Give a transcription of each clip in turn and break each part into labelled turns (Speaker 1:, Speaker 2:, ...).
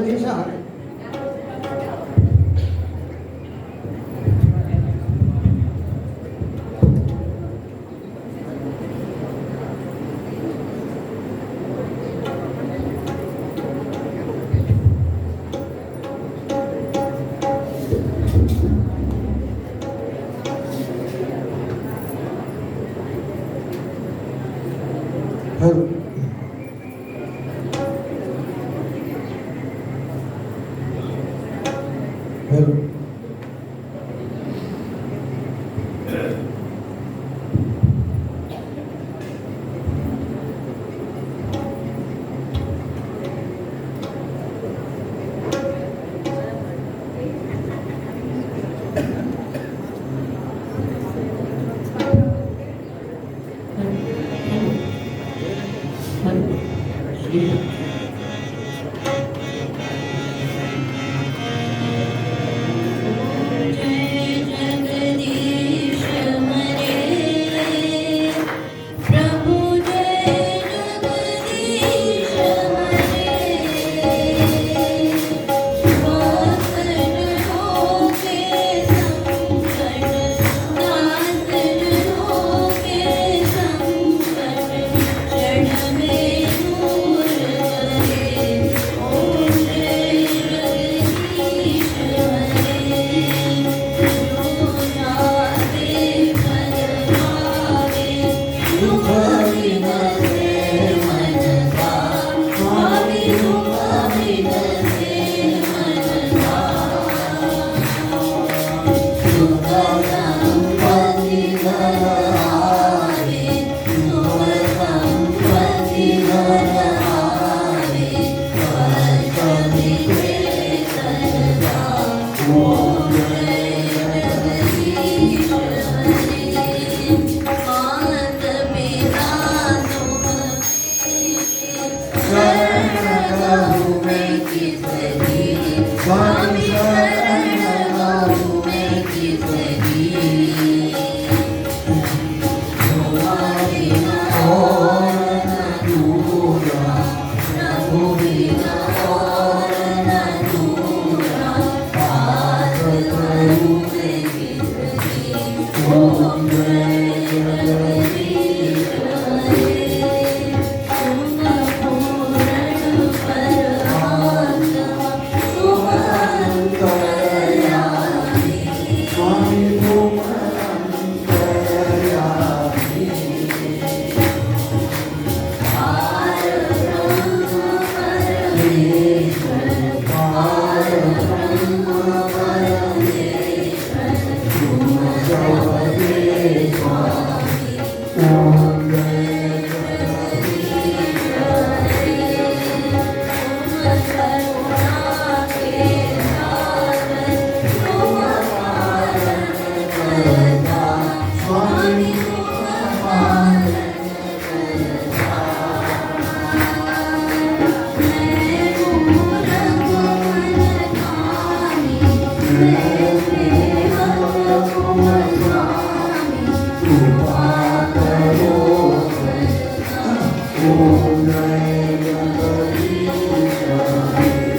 Speaker 1: जगदीश हरे. Hello. Hello. Om Jai Jagadish Hare.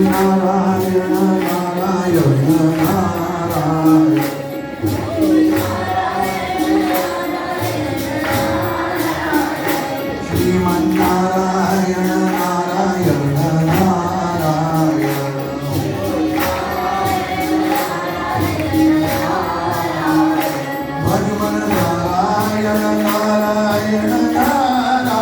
Speaker 1: Narayan Narayan Narayan Sriman Narayana Narayan Narayan भजमन नारायण नारायण नारायण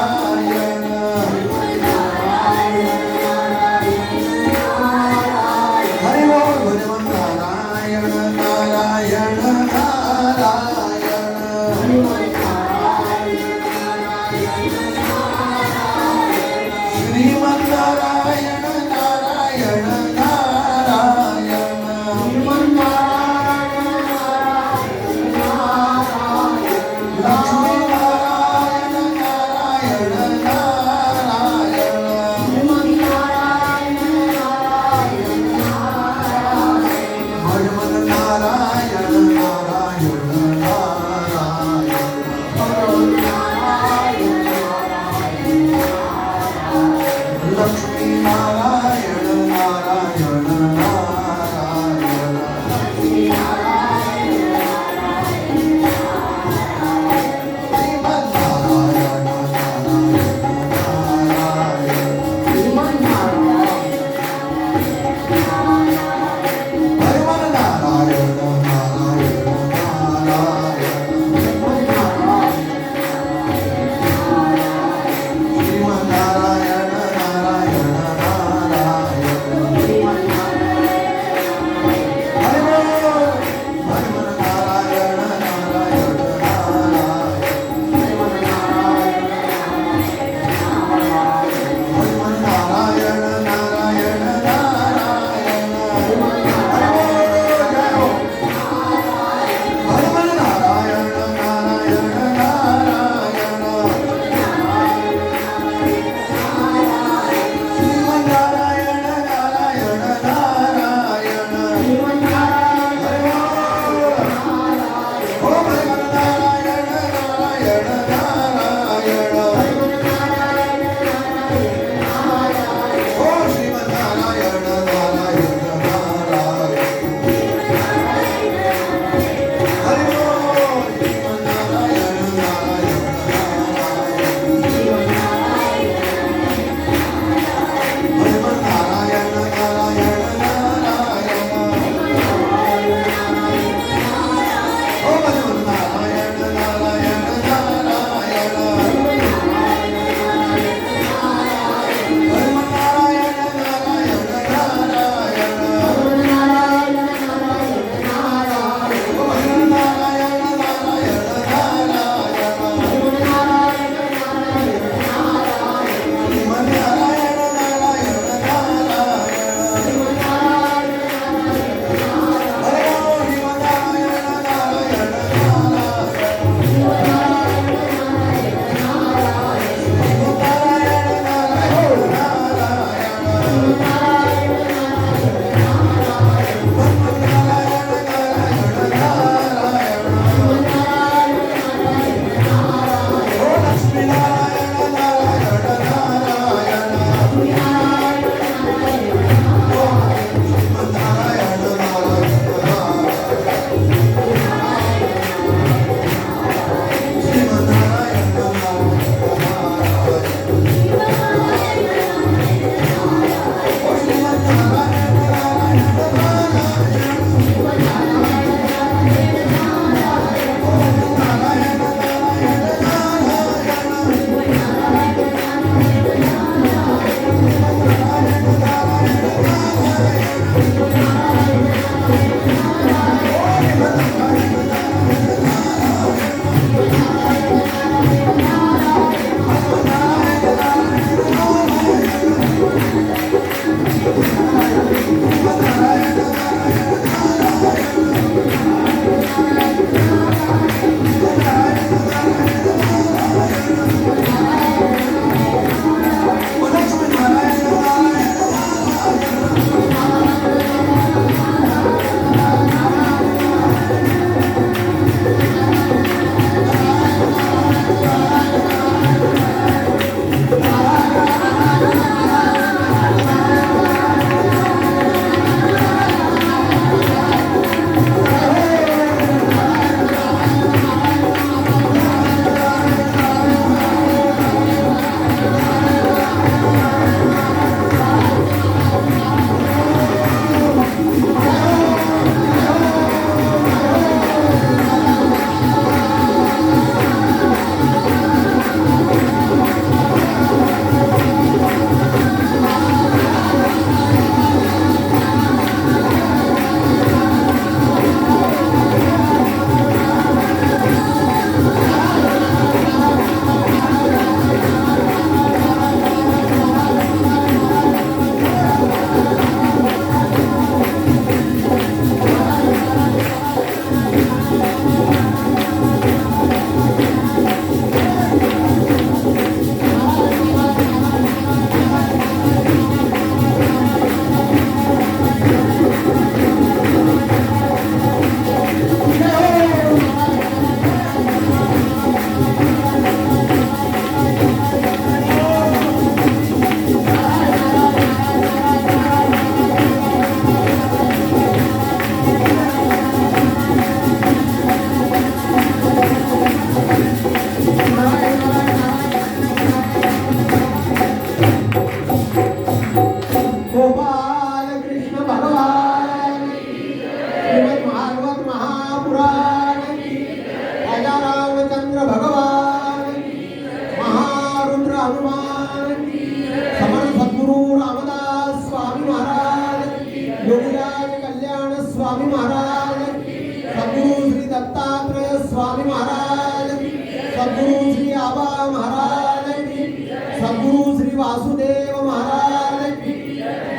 Speaker 2: सद्गुरु श्री वासुदेव महाराज की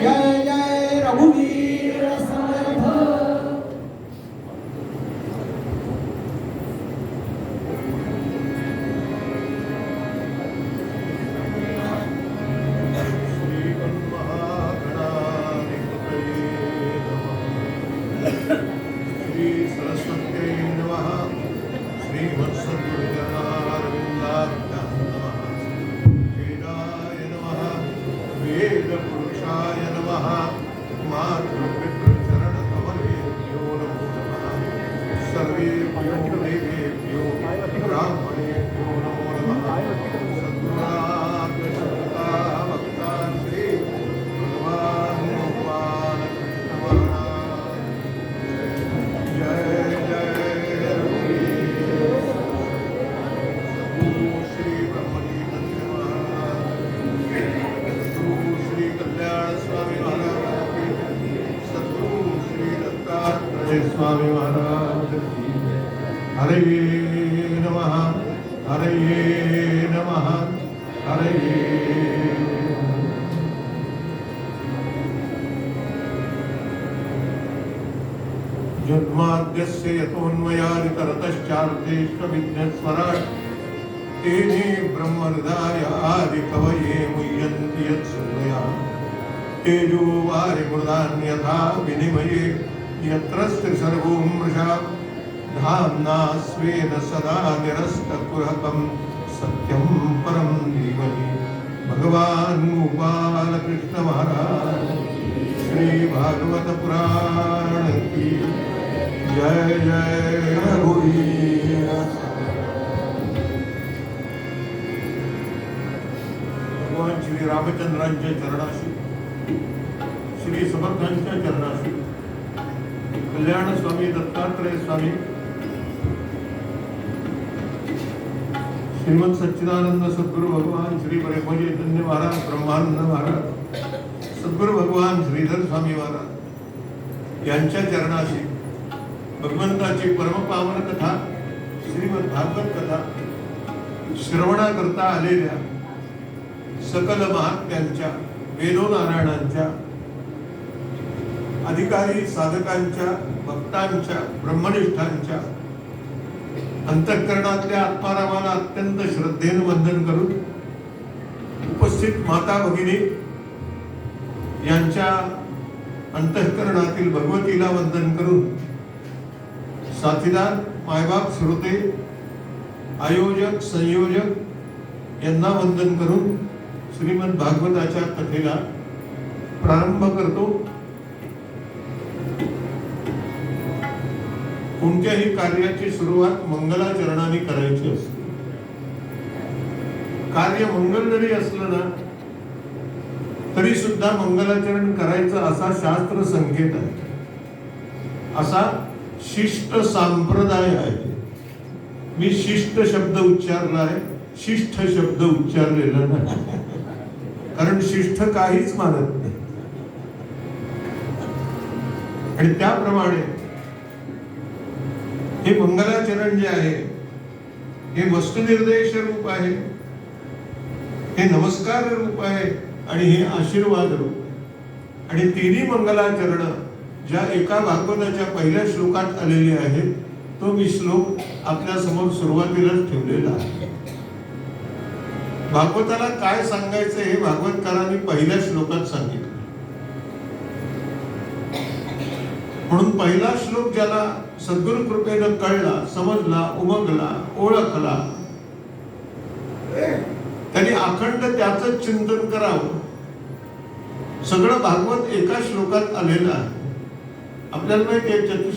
Speaker 2: जय जय रघुवीर समर्थ।
Speaker 3: श्री सरस्वत्यै नमः। श्रीवत्सगुरुजनारविन्दाभ्यां नमः। वेदाय नमः। वेदपुरुषाय नमः। मातृपितृचरणकमलेभ्यो नमो नमः। सर्वेभ्यो देवेभ्यो ब्राह्मणेभ्यो नमो नमः। सद्गुणात्मशक्ता भक्ता श्री भगवान् गोपाल कृष्ण महाराज जय जय रघुवीर सद्गुरु श्री ब्रह्मलीनंद महाराज सद्गुरु श्री कल्याण स्वामी महाराज सद्गुरु श्री दत्तात्रेय स्वामी महाराज हरे नमः हरे नमः हरे जन्माद्यस्य यतोऽन्वयादितरतश्चार्थेष्वविघ्नस्वराट् तेने ब्रह्महृदाय आदिकवये मुह्यन्ति यत्सूरयाः तेजो वारिमृदान्यथा विनिमये यत्र स्त्रिसर्गो मृषा धाम्ना स्वेन सदा निरस्तकुहकं सत्यं परं धीमहि भगवान् गोपाल कृष्ण महाराज श्री भागवत पुराण की जय जय रघुवीर। भगवान श्री रामचंद्रांच्या चरणाशी श्री समर्थांच्या चरणाशी कल्याण स्वामी दत्तात्रेय स्वामी श्रीमद सच्चिदानंद सद्गुरु भगवान श्री प्रेमजी चैतन्य महाराज ब्रह्मानंद महाराज सद्गुरु भगवान श्रीधर स्वामी महाराज यांच्या चरणाशी भगवंताची परमपावन कथा श्रीमद भागवत कथा श्रवणाकरता आलेल्या सकल महात्म्यांच्या वेदोनारायणांच्या अधिकारी साधकांच्या भक्तांच्या ब्रह्मनिष्ठांच्या अंतःकरणातल्या आत्मारामाला अत्यंत श्रद्धेने वंदन करून उपस्थित माता भगिनी यांच्या अंतःकरणातील भगवतीला वंदन करून साथीदार मायबाप श्रोते आयोजक संयोजक यांना वंदन करून श्रीमद भागवताच्या कथेला प्रारंभ करतो। कोणत्याही कार्याची सुरुवात मंगलाचरणाने करायची असते। कार्य मंगल जरी असलं ना तरी सुद्धा मंगलाचरण करायचं असा शास्त्र संकेत आहे, असा शिष्ट संप्रदाय आहे। मी शिष्ट शब्द उच्चारला आहे, शिष्ट शब्द उच्चारलेला नाही, कारण शिष्ट काहीच मानत नाही। आणि त्याप्रमाणे हे मंगलाचरण जे आहे हे वस्तुनिर्देश रूप आहे, हे नमस्कार रूप आहे आणि हे आशीर्वाद रूप आहे। आणि तिन्ही मंगलाचरण ज्या एका भागवताच्या पहिल्या श्लोकात आलेले आहेत तो मी श्लोक आपल्या समोर सुरुवातीलाच ठेवलेला आहे। भागवताला काय सांगायचं हे भागवतकारांनी पहिल्या श्लोकात सांगितलं, म्हणून पहिला श्लोक ज्याला सद्गुरु कृपेनं कळला, समजला, उमगला, ओळखला त्यांनी अखंड त्याचं चिंतन करावं। सगळं भागवत एका श्लोकात आलेलं आहे। आपल्याला माहिती आहे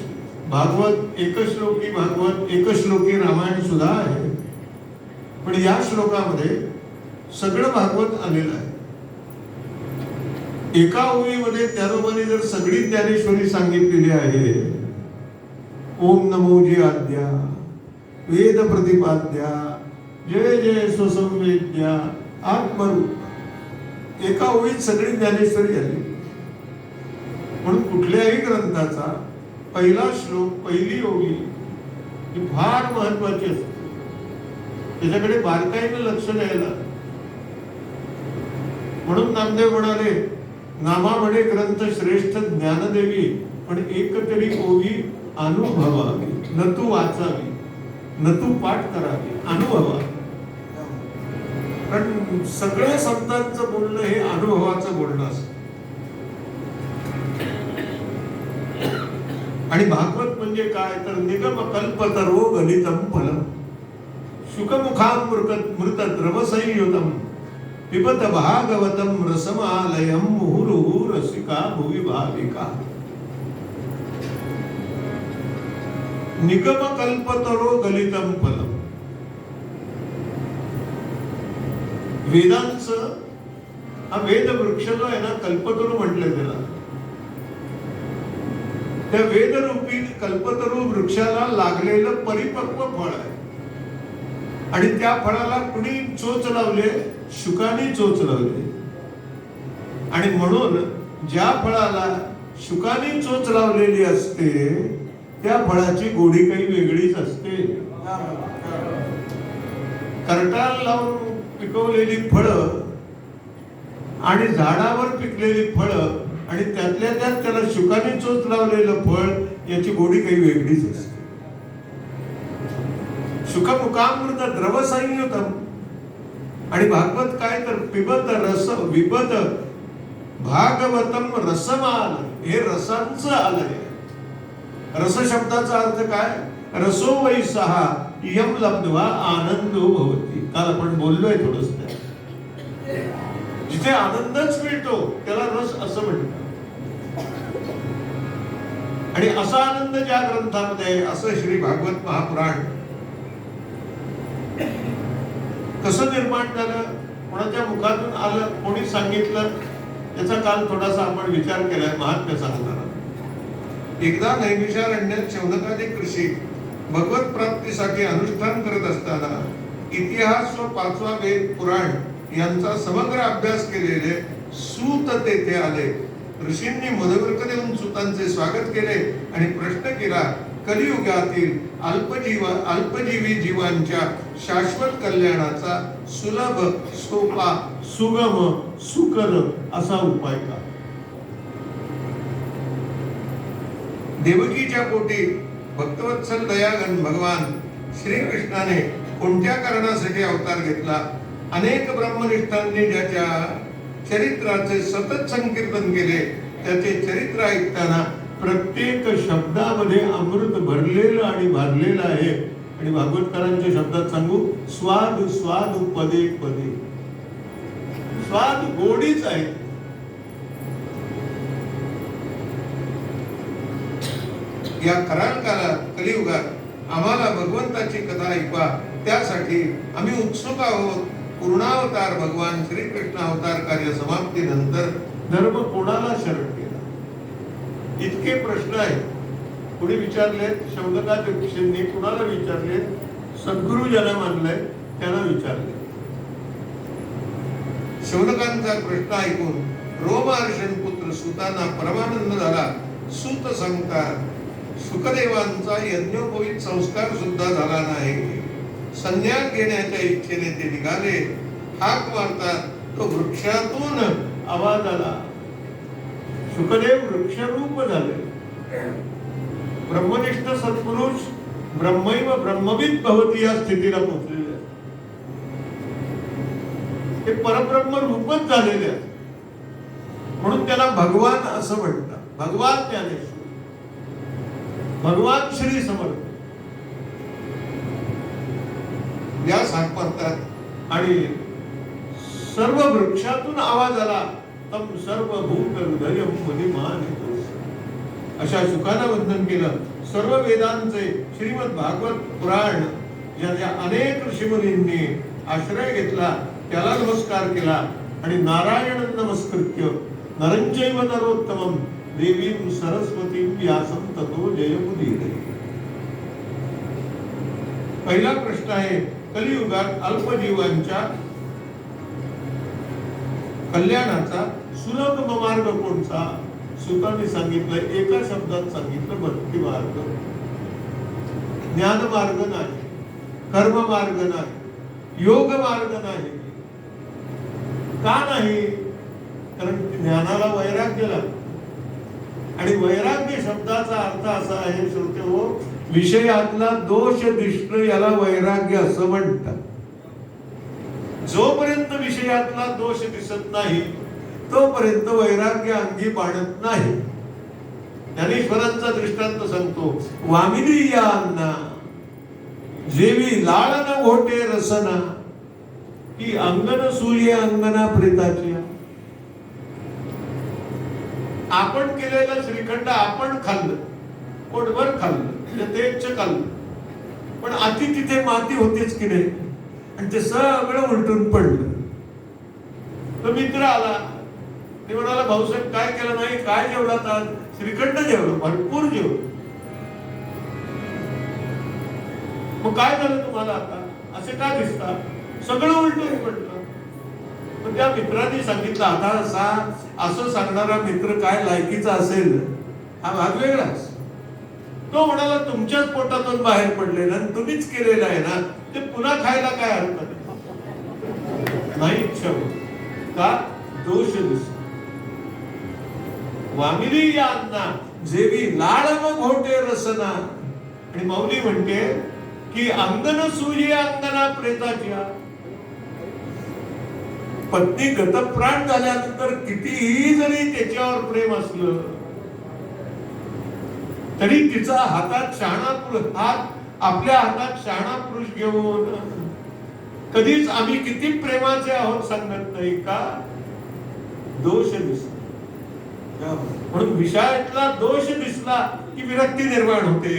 Speaker 3: भागवत एकश्लोकी भागवत एकश्लोकी रामायण सुद्धा आहे, पण या श्लोकामध्ये सगळं भागवत आलेलं आहे। एका ओळीमध्ये त्यारोबरी जर सगळी ज्ञानेश्वरी सांगितलेली आहे, ओम नमो जी आद्या वेद प्रतिपाद्या जय जय सुसंवेद्या आत्मरूप, एका ओळीत सगळी ज्ञानेश्वरी आली। म्हणून कुठल्याही ग्रंथाचा पहिला श्लोक पहिली ओळी ही फार महत्वाची असते, त्याच्याकडे बारकाईने लक्ष द्यायला। म्हणून नामदेव म्हणाले, नामावडे ग्रंथ श्रेष्ठ ज्ञानदेवी, पण एक तरी ओवी अनुभवावी, न तू वाचावी, न तू पाठ करावी, अनुभवावी. कारण सगळ्या संतांचं बोलणं हे अनुभवाचं बोलणं असतं. आणि भागवत म्हणजे काय तर निगम कल्पतरो गलितम फलम शुकमुखामृत द्रव संयुतम पिबत भागवतम रसमालयम मुहुरुहु रसिका भुवि भाविका. निगम कल्पतरो गलितम फलम. वेदांचं हा वेद वृक्ष जो आहे ना, कल्पतरू म्हटलं त्याला. त्या वेदरूपी कल्पतरू वृक्षाला लागलेलं परिपक्व फळ आहे. आणि त्या फळाला कुणी चोच लावले? शुकाने चोच लावले. आणि म्हणून ज्या फळाला शुकाने चोच लावलेली असते त्या फळाची गोडी काही वेगळीच असते. करटाल लावून पिकवलेली फळं आणि झाडावर पिकलेली फळं आणि त्यातल्या त्यात त्याला शुकाने चोच लावलेलं फळ याची गोडी काही वेगळीच असते. शुकमुखामृत द्रव संयुतम. आणि भागवत काय तर पिबत रस विबत भागवतम रसमाल. हे रसांचं आलय. रस शब्दाचा अर्थ काय? रसो वैसहा यम लब्ध्वा आनंदो भवति. काल आपण बोललोय थोडस. जिथे आनंदच मिळतो त्याला रस असं म्हणतात. आणि असा आनंद ज्या ग्रंथामध्ये, असं श्री भागवत महापुराण कसं निर्माण झालं, कोणाच्या मुखातून आलं, कोणी सांगितलं, याचा काल थोडासा आपण विचार केलाय महात्म्य सांगताना. एकदा नैमिषारण्यात शौनकादिक ऋषी भगवत प्राप्तीसाठी अनुष्ठान करत असताना इतिहास व 5वा वेद पुराण यांचा समग्र अभ्यास केलेले सूत तेथे आले. ऋषींनी मोदवर्क देऊन सूतांचे स्वागत केले आणि प्रश्न केला, कलियुगातील अल्पजीवी जीवांच्या शाश्वत कल्याणाचा सुलभ, सोपा, सुगम, सुकर असा उपाय का? देवकीच्या पोटी भक्तवत्सल दयागण भगवान श्रीकृष्णाने कोणत्या कारणासाठी अवतार घेतला? अनेक ब्रह्मनिष्ठांनी ज्याच्या चरित्राचे सतत संकीर्तन केले, त्याचे चरित्र ऐकताना प्रत्येक शब्दामध्ये अमृत भरलेलं आणि भरलेलं आहे. आणि भागवतकारांच्या शब्दात सांगू, स्वाद स्वाद पदे पदे. स्वाद गोडीच आहे. या कराल काळात, कलियुगात आम्हाला भगवंताची कथा ऐकवा, त्यासाठी आम्ही उत्सुक आहोत. पूर्णावतार भगवान श्रीकृष्ण अवतार कार्य समाप्तीनंतर धर्म कोणाला शरण केला? इतके प्रश्न आहेत. कुणी विचारलेत? शौनकादिक ऋषींनी कुणाला विचारलेत? सद्गुरु ज्याला मानलंय त्याला विचारले. शौनकांचा प्रश्न ऐकून रोमहर्षण पुत्र सूतांना परमानंद झाला. सूत सांगतात, शुकदेवांचा यज्ञोपवीत संस्कार सुद्धा झाला नाही. संन्यास घेण्याच्या इच्छेने ते निघाले. हाक मारतात, तो वृक्षातून आवाज आला. शुकदेव वृक्षरूप झाले. ब्रह्मनिष्ठ सत्पुरुष ब्रह्मैव ब्रह्मविद भवती या स्थितीला पोहोचलेले. ते परब्रह्म रूपच झालेले आहेत. म्हणून त्याला भगवान असं म्हणतात. भगवान ज्ञानेश्वर, भगवान श्री समर्थ व्यास हाक मारतात आणि सर्व वृक्षातून आवाज आला. तम सर्व भूत हृदय मनिमान. अशा शुकाला वंदन केलं. सर्व वेदांचे श्रीमद भागवत पुराण ज्या अनेक ऋषीमुनींनी आश्रय घेतला त्याला नमस्कार केला. आणि नारायण नमस्कृत्य नरंचैव नरोत्तमं देवीं सरस्वतीं व्यासं ततो जयमुदीरये. पहिला प्रश्न आहे, कलियुगात अल्पजीवांच्या कल्याणाचा सुलभ मार्ग कोणता? सुतांनी सांगितलं, एका शब्दात सांगितलं, भक्ती मार्ग. ज्ञान मार्ग नाही, कर्म मार्ग नाही, योग मार्ग नाही. का नाही? कारण ज्ञानाला वैराग्य लागतं. आणि वैराग्य शब्दाचा अर्थ असा आहे श्रोते हो, विषयातला दोष दिसणं याला वैराग्य असं म्हणतात. जोपर्यंत विषयातला दोष दिसत नाही तोपर्यंत वैराग्य अंगी बाणत नाही. ज्ञानेश्वरांचा दृष्टांत सांगतो, वामिनी या अन्ना जेवी लाळ न घोटे रसना की अंगन सूर्य अंगना प्रेताची. आपण केलेलं श्रीखंड आपण खाल्लं, पोटभर खाल्लं, यथेच्छ खाल्लं, पण आधी तिथे माती होतीच की नाही, आणि ते सगळं उलटून पडलं. तो मित्र आला, ते म्हणाला भाऊसाहेब काय केलं नाही, काय जेवलात आज? श्रीखंड जेवलो, भरपूर जेवलो. मग काय झालं तुम्हाला आता, असे का दिसता? सगळं उलटून पडलं. पण त्या मित्रांनी सांगितलं, आता असं सांगणारा मित्र काय लायकीचा असेल, हा भाग वेगळाच. तो म्हणाला तुमच्याच पोटातून बाहेर पडलेलं आणि तुम्हीच केलेलं आहे ना, ते पुन्हा खायला काय हरकत नाही. इच्छा होत का? दोष दिसतो. वामिनी या अन्ना जेवी लाळ न घोटे रसना. आणि माऊली म्हणते की अंगन सूर्य अंगना प्रेताची. पत्नी गतप्राण झाल्यानंतर कितीही जरी त्याच्यावर प्रेम असलं तरी तिचा हातात शहाणा हात, आपल्या हातात शहाणा पुरुष घेऊन कधीच आम्ही किती प्रेमाचे आहोत सांगत नाही का? दोष दिसतो. म्हणून विषयातला दोष दिसला की विरक्ती निर्माण होते,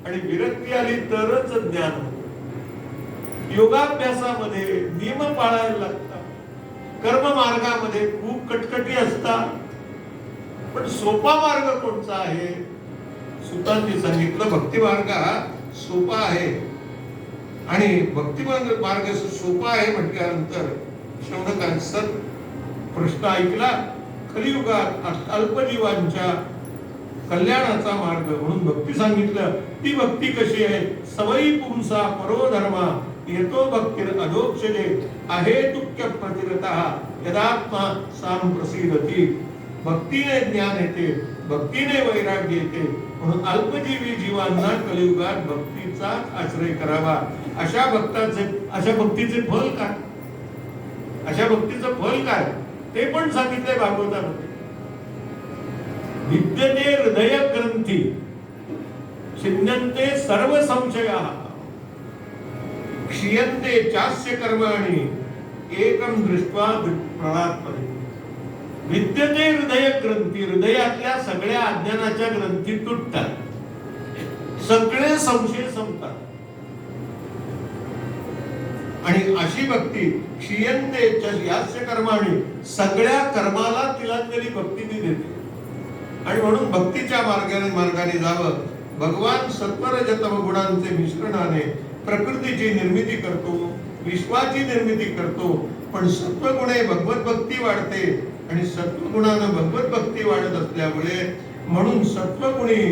Speaker 3: आणि विरक्ती आली तरच ज्ञान होते. योगाभ्यासामध्ये नियम पाळायला लागतात, कर्म मार्गामध्ये खूप कटकटी असतात, पण सोपा मार्ग कोणता आहे? सुतांनी सांगितलं भक्ती मार्ग हा सोपा आहे. आणि भक्ती मार्ग सोपा आहे म्हटल्यानंतर शौनकांचा प्रश्न ऐकला, कलियुगात अल्पजीवांच्या कल्याणाचा मार्ग म्हणून भक्ती सांगितलं. ती भक्ती कशी आहे? सवयी पुंसा परोधर्मा येतो भक्तीर अधोक्षजे आहे तुक्य प्रतिरतः यदात्मा साम प्रसिद्धती. भक्तीने ज्ञान येते, भक्तीने वैराग्य येते. म्हणून अल्पजीवी जीवांना कलियुगात भक्तीचाच आश्रय करावा. अशा भक्तीचे फल काय? अशा भक्तीचं फल काय ते पण सांगितलंय भागवतामध्ये. विद्यते हृदय ग्रंथी छिन्नन्ते सर्व संशयाः क्षीयन्ते चास्य कर्माणि एकं दृष्ट्वा प्रणात्मने. विद्यते हृदय ग्रंथी, हृदयातल्या सगळ्या अज्ञानाच्या ग्रंथी तुटतात, सगळे संशय संपतात. आणि अशी भक्ती क्षीयन्ते यास्य कर्माणि, सगळ्या कर्माला तिलांजली भक्ती देते. आणि म्हणून भक्तीच्या मार्गाने जावं. भगवान सत्वरजतम गुणांचे मिश्रणाने प्रकृतीची निर्मिती करतो, विश्वाची निर्मिती करतो. पण सत्वगुणे भगवत भक्ती वाढते, आणि सत्वगुणानं भगवत भक्ती वाढत असल्यामुळे म्हणून सत्वगुणी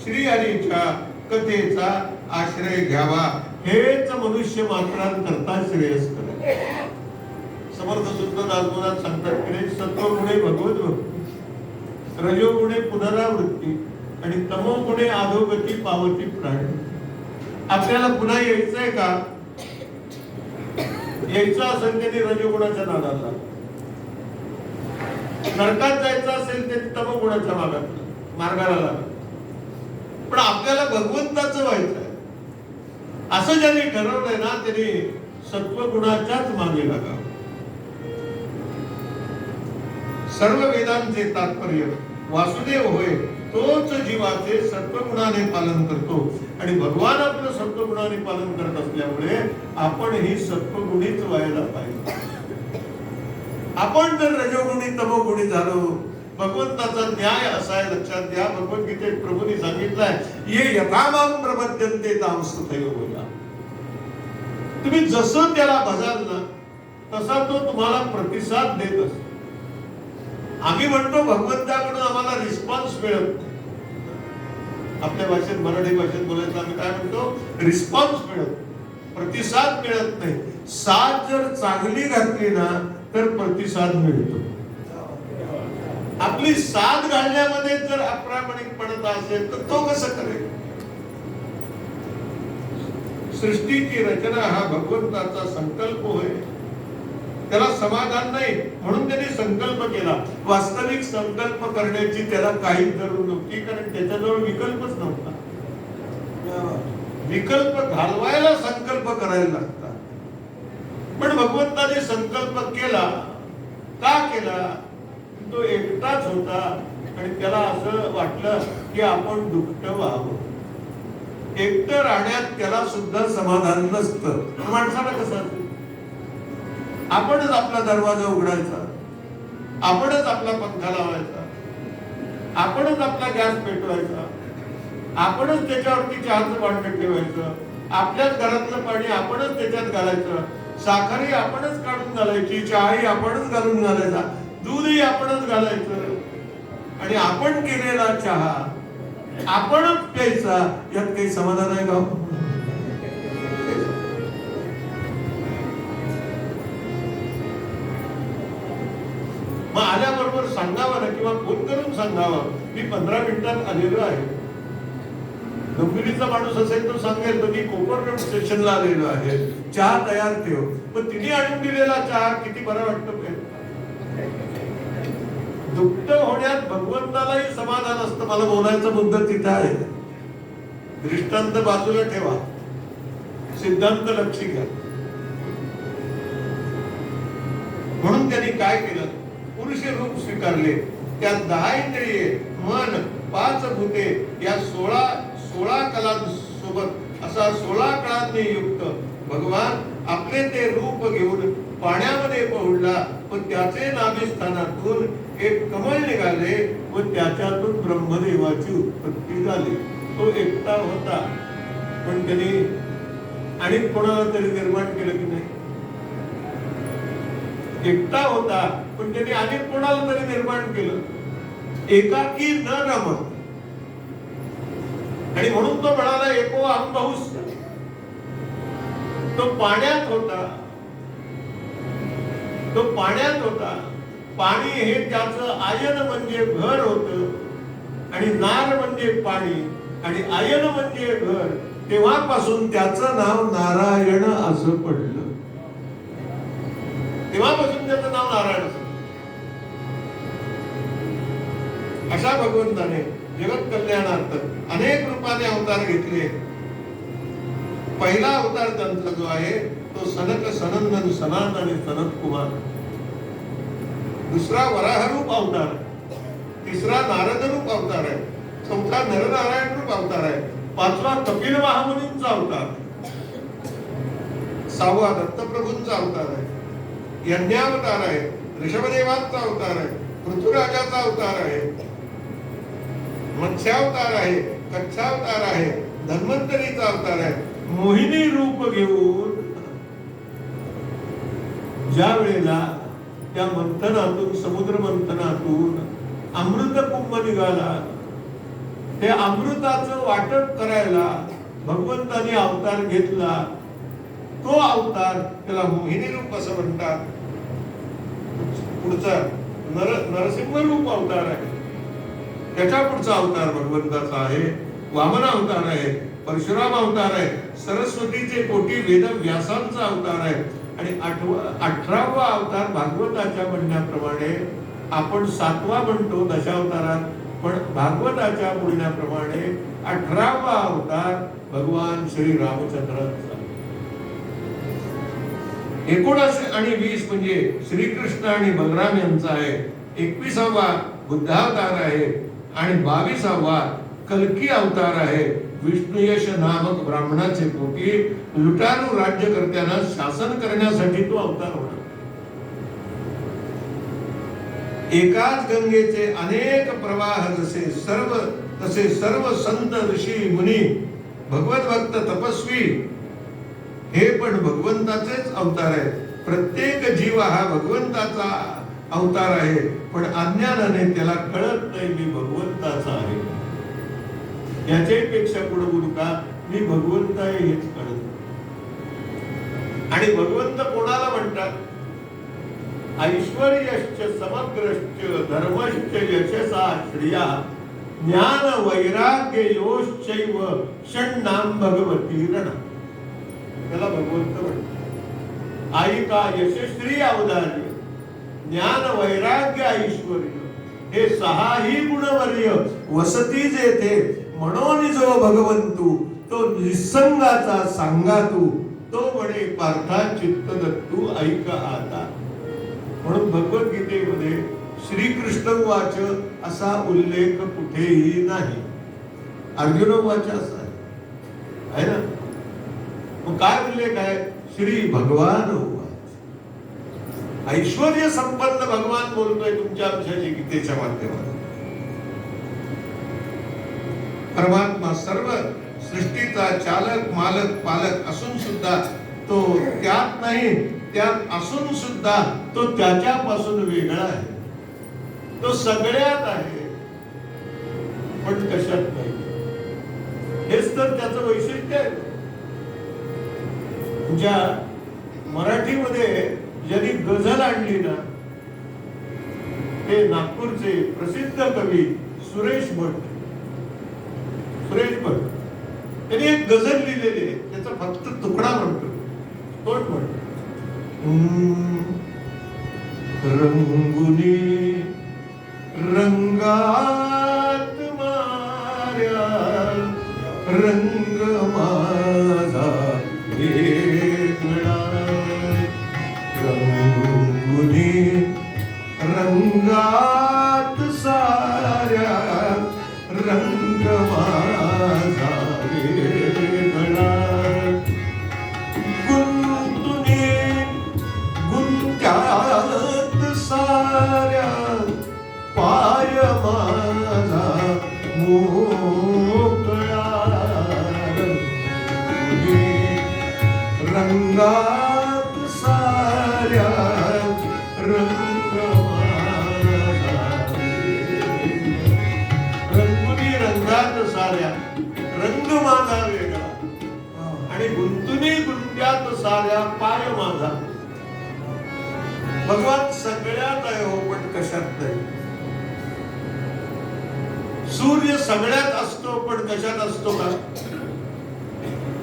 Speaker 3: श्रीहरीच्या कथेचा आश्रय घ्यावा. हेच मनुष्य मात्रांकरता श्रेयस्कर आहे. समर्थ सुद्धा दासबोधात सांगतात की सत्वगुणे भगवत भक्ती, रजोगुणे पुनरावृत्ती, आणि तमोगुणे अधोगती पावती प्राणी. आपल्याला पुन्हा यायचंय का? यायचं असेल त्यांनी रजोगुणाच्या नादाला, नरकात जायचं असेल त्यांनी तमोगुणाच्या मार्गाला लागत. पण आपल्याला भगवंताचं व्हायचं आहे असं ज्यांनी ठरवलंय ना, त्यांनी सत्वगुणाच्याच मागे लागावं. सर्व वेदांचे तात्पर्य वासुदेव होय, तोच जीवाचे सत्वगुणाने पालन करतो. आणि भगवान आपलं सत्वगुणाने पालन करत असल्यामुळे आपण ही सत्वगुणीच व्हायला पाहिजे. आपण जर रजोगुणी तमोगुणी झालो, भगवंताचा न्याय असाय लक्षात घ्या. भगवद्गीतेत प्रभूंनी सांगितलंय, ये यथामाम प्रपद्यन्ते तां तथैव भजा. तुम्ही जसं त्याला भजाल ना तसा तो तुम्हाला प्रतिसाद देत असतो. आम्ही म्हणतो भगवंताकडून आम्हाला रिस्पॉन्स मिळत नाही. आपल्या भाषेत, मराठी भाषेत बोलायचं आम्ही काय म्हणतो? रिस्पॉन्स मिळत, प्रतिसाद मिळत नाही. साथ जर चांगली घातली ना तर प्रतिसाद मिळतो. आपली साथ घालण्यामध्ये जर अप्रामाणिकपणा असेल तर तो कसं करेल? सृष्टीची रचना हा भगवंताचा संकल्प होय, त्याला समाधान नाही म्हणून त्याने संकल्प केला. वास्तविक संकल्प करण्याची त्याला काही जरूर नव्हती, कारण त्याच्याजवळ विकल्पच नव्हता. विकल्प घालवायला संकल्प करायला लागतात. पण भगवंताने संकल्प केला. का केला? तो एकटाच होता आणि त्याला असं वाटलं की आपण दुःख व्हावं. एकटं राहण्यात त्याला सुद्धा समाधान नसतं. माणसाला कसं असेल? आपणच आपला दरवाजा उघडायचा, आपणच आपला पंखा लावायचा, आपणच आपला गॅस पेटवायचा, आपणच त्याच्यावरती चहाचं भांडं ठेवायचं, आपल्याच घरातलं पाणी आपणच त्याच्यात घालायचं, साखरही आपणच काढून घालायची, चहाही आपणच घालून घालायचा, दूधही आपणच घालायचं आणि आपण केलेला चहा आपणच प्यायचा. यात काही समाधान आहे का? मग आल्याबरोबर सांगावं ना, किंवा फोन करून सांगावं मी 15 मिनिटात आलेलो आहे. डोंबिवलीचा माणूस असेल तर सांगेल तर मी कोपरगाव स्टेशनला आलेलो आहे, चहा तयार ठेव. पण तिने आणून दिलेला चहा किती बरा वाटतो. दुःख होण्यात भगवंतालाही समाधान असतं. मला बोलायचा मुद्दा तिथे आहे. दृष्टांत बाजूला ठेवा, सिद्धांत लक्षी घ्या. म्हणून त्यांनी काय केलं? पुरुष रूप स्वीकारले. त्यात 10 इंद्रिये, मन, 5 भूते या 16 कलांसोबत असा 16 कलांनी युक्त भगवान आपले ते रूप घेऊन पाण्यामध्ये पोहडला व त्याचे नाभिस्थानातून एक कमळ निघाले व त्याच्यातून ब्रह्मदेवाची उत्पत्ती झाली. तो एकटा होता पण त्यांनी आणि कोणाला तरी निर्माण केलं की नाही? एकटा होता पण त्यांनी अनेक कोणाला तरी निर्माण केलं. एकाकी न रमत. आणि म्हणून तो म्हणाला एको अहम बहुस. तो पाण्यात होता. तो पाण्यात होता. पाणी हे त्याचं आयन म्हणजे घर होत आणि नार म्हणजे पाणी आणि आयन म्हणजे घर. तेव्हापासून त्याचं नाव नारायण असं पडलं. तेव्हापासून त्याचं नाव नारायण असं. अशा भगवंताने जगत कल्याणार्थ अनेक रूपाने अवतार घेतले. पहिला अवतार त्यांचा जो आहे तो सनक सनंदन सनातन आणि सनत कुमार. दुसरा वराहरूप अवतार, तिसरा नारद रूप अवतार आहे, चौथा नरनारायण रूप अवतार आहे, पाचवा कपिल महामुनींचा अवतार, 6वा दत्तप्रभूंचा अवतार आहे, यज्ञावतार आहे, ऋषभदेवांचा अवतार आहे, पृथ्वीराजाचा अवतार आहे, मत्स्यावतार आहे, कच्छावतार आहे, धन्वंतरीचा अवतार आहे. मोहिनी रूप घेऊन ज्या वेळेला त्या मंथनातून, समुद्र मंथनातून अमृत कुंभ निघाला, ते अमृताचं वाटप करायला भगवंताने अवतार घेतला. तो अवतार त्याला मोहिनी रूप असं म्हणतात. पुढचा नरसिंह रूप अवतार आहे. त्याच्या पुढचा अवतार भगवंताचा आहे वामन अवतार आहे, परशुराम अवतार आहे, सरस्वतीचे कोटी वेद व्यासांचा अवतार आहे आणि 18वा अवतार भागवताच्या म्हणण्याप्रमाणे आपण 7वा म्हणतो दशावतारात, पण भागवताच्या बोलण्याप्रमाणे 18वा अवतार भगवान श्री रामचंद्रांचा. 19 आणि 20 म्हणजे श्रीकृष्ण आणि बलराम यांचा आहे. 21वा बुद्धावतार आहे आणि 22वा कल्की अवतार आहे. विष्णुयश नामक ब्राह्मणाचे पोटी लुटारू राज्यकर्त्यांना शासन करण्यासाठी तो अवतार होता. एकाच गंगेचे अनेक प्रवाह तसे सर्व संत ऋषी मुनी भगवत भक्त तपस्वी हे पण भगवंताचेच अवतार आहे. प्रत्येक जीव हा भगवंताचा अवतार आहे, पण अज्ञानाने त्याला कळत नाही मी भगवंताचा आहे. याच्यापेक्षा पुढे बोलू का? मी भगवंत आहे हेच कळत. आणि भगवंत कोणाला म्हणतात? ऐश्वर्यश्च समग्रश्च धर्मश्च यशसा श्रिया ज्ञान वैराग्य योश्चैव षण्णाम भगवती रण. त्याला भगवंत म्हणतात. आयिका यशश्री अवधार्य ज्ञान वैराग्य ऐश्वर्य हे सहाही गुणवर्य वसती जेथे म्हणून जो भगवंतू तो निसंगाचा सांगा तू तो म्हणे पार्था चित्त दत्तू ऐक आता. म्हणून भगवद्गीतेमध्ये श्रीकृष्ण वाच असा उल्लेख कुठेही नाही. अर्जुन वाच असा आहे ना. मग काय उल्लेख आहे? श्री भगवान वाच. ऐश्वर्य संपन्न भगवान बोलतोय तुमच्या आमच्याची गीतेच्या माध्यमातून. परमात्मा सर्व सृष्टीचा चालक मालक पालक असून सुद्धा तो त्यात नाही, त्यात असून सुद्धा तो त्याच्यापासून वेगळा आहे. तो सगळ्यात आहे पण कशात नाही. हेच तर त्याचं वैशिष्ट्य आहे. ज्या मराठीमध्ये ज्यांनी गझल आणली ना ते नागपूरचे प्रसिद्ध कवी सुरेश भट. त्यांनी एक गझल लिहिलेली आहे. त्याचा फक्त तुकडा म्हणतो. कोण म्हणतो? रंगुनी रंगात मार्या रंग माझा वेगळा. रंगुनी रंगात साऱ्या रंग माझा वेगळा. गुंतुनी गुंत्यात साऱ्या पाय माझा मोकळा. रंगात साऱ्या रंग माझा. रंगुनी रंगात साऱ्या रंग माझा वेगळा आणि गुंतुनी गुंत्यात साऱ्या पाय माझा. भगवान सगळ्यात आहे हो पण कशात नाही. सूर्य सगळ्यात असतो पण कशात असतो का?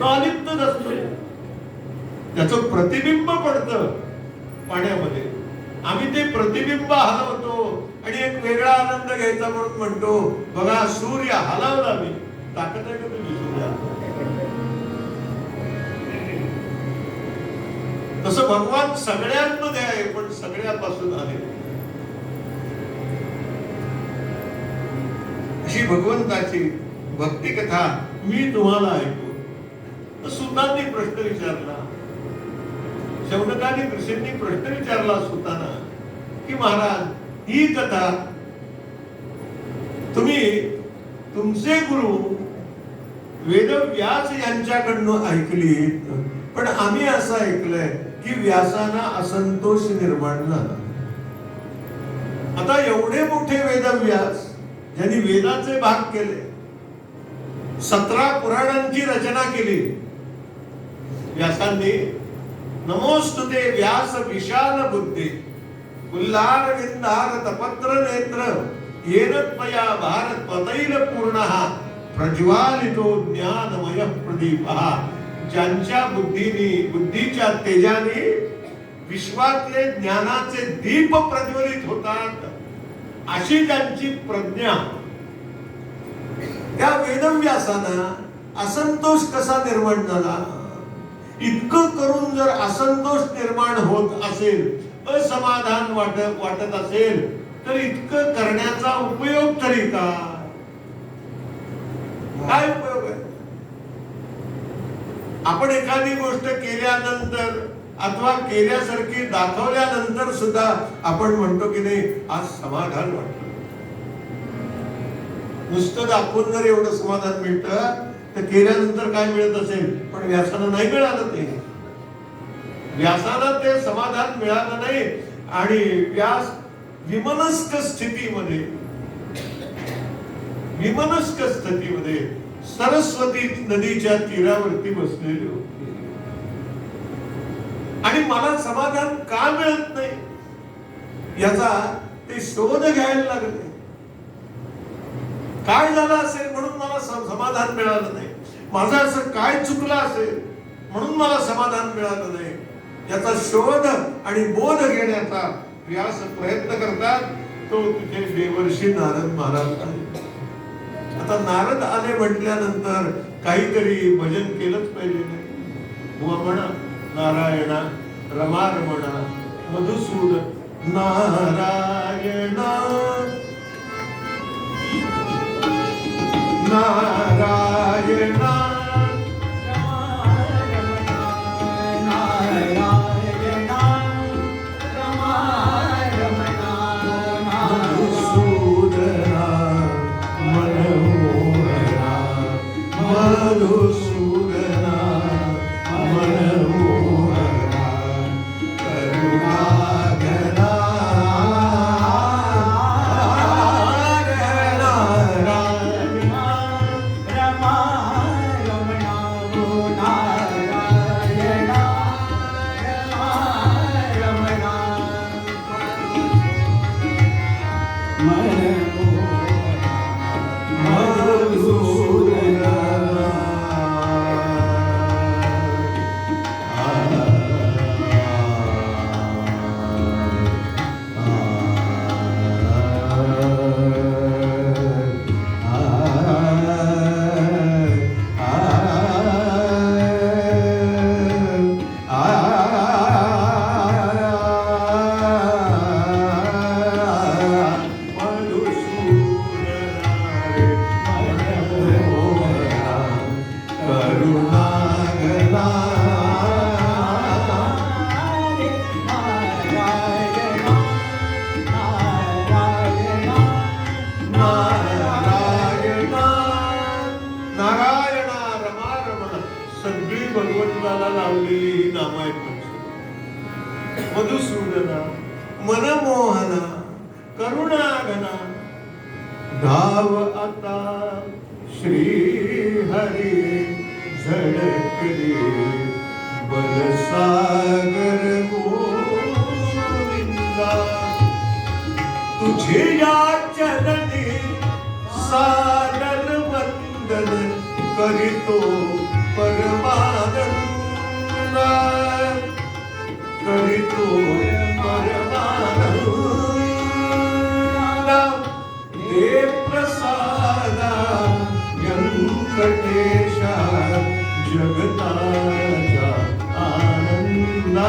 Speaker 3: तो अलिप्तच असतो. त्याचं प्रतिबिंब पडतं पाण्यामध्ये. आम्ही ते प्रतिबिंब हलवतो आणि एक वेगळा आनंद घ्यायचा म्हणून म्हणतो बघा सूर्य हलवला मी. ताकद आहे का तुझी सूर्य? तसं भगवान सगळ्यांमध्ये आहे पण सगळ्यापासून आहे. अशी भगवंताची भक्ती कथा मी तुम्हाला ऐकू. सुतांनी प्रश्न विचारला. शौनकाने ऋषींनी प्रश्न विचारला सुताना की महाराज ही कथा तुम्ही तुमचे गुरु वेदव्यास यांच्याकडनं ऐकली पण आम्ही असं ऐकलंय की व्यासांना असंतोष निर्माण झाला. आता एवढे मोठे वेदव्यास ज्यांनी वेदाचे भाग केले 17 पुराणांची रचना केली व्यासांनी. नमोस्तुते व्यास विशाल बुद्धी उल्लार विंदार तपत्र नेत्र येन त्वया भारत पतैल पूर्णः प्रज्वालितो ज्ञानमय प्रदीपः. ज्यांच्या बुद्धीच्या तेजाने विश्वातले ज्ञानाचे दीप प्रज्वलित होतात अशी त्यांची प्रज्ञा. त्या वेदव्यासांना असंतोष कसा निर्माण झाला? इतकं करून जर असंतोष निर्माण होत असेल, असमाधान वाटत असेल तर इतकं करण्याचा उपयोग तरी काय उपयोग आहे? आपण एखादी गोष्ट केल्यानंतर अथवा केल्यासारखी दाखवल्यानंतर सुद्धा आपण म्हणतो की नाही आज समाधान वाटतं. नुसतं दाखवून जर एवढं समाधान मिळतं तर केल्यानंतर काय मिळत असेल पण व्यासाला नाही मिळालं. ते व्यासाला ते समाधान मिळालं नाही आणि व्यास विमनस्क स्थितीमध्ये सरस्वती नदीच्या तीरावरती बसलेले होते. आणि मला समाधान का मिळत नाही याचा ते शोध घ्यायला लागले. काय झालं असेल म्हणून मला समाधान मिळालं नाही, माझं असं काय चुकलं असेल म्हणून मला समाधान मिळालं नाही, याचा शोध आणि बोध घेण्याचा प्रयत्न करतात. तो तिथे देवर्षी नारद महाराज आले. आता नारद आले म्हटल्यानंतर काहीतरी भजन केलंच पाहिजे. म्हणा नारायणा रमारमणा मधुसूदन नारायणा नारायणा मधुसूदना मनमोहना मधुसूदना मनमोहना करुणाघना मधुसूदना मनमोहना करुणाघना धाव आता श्री हरी झळकले बलसागर गोविंदा तुझे या चरणी सादर वंदन करितो परमानंदा करितो परमानंदा दे प्रसादा व्यंकटेशा जगताचा आनंदा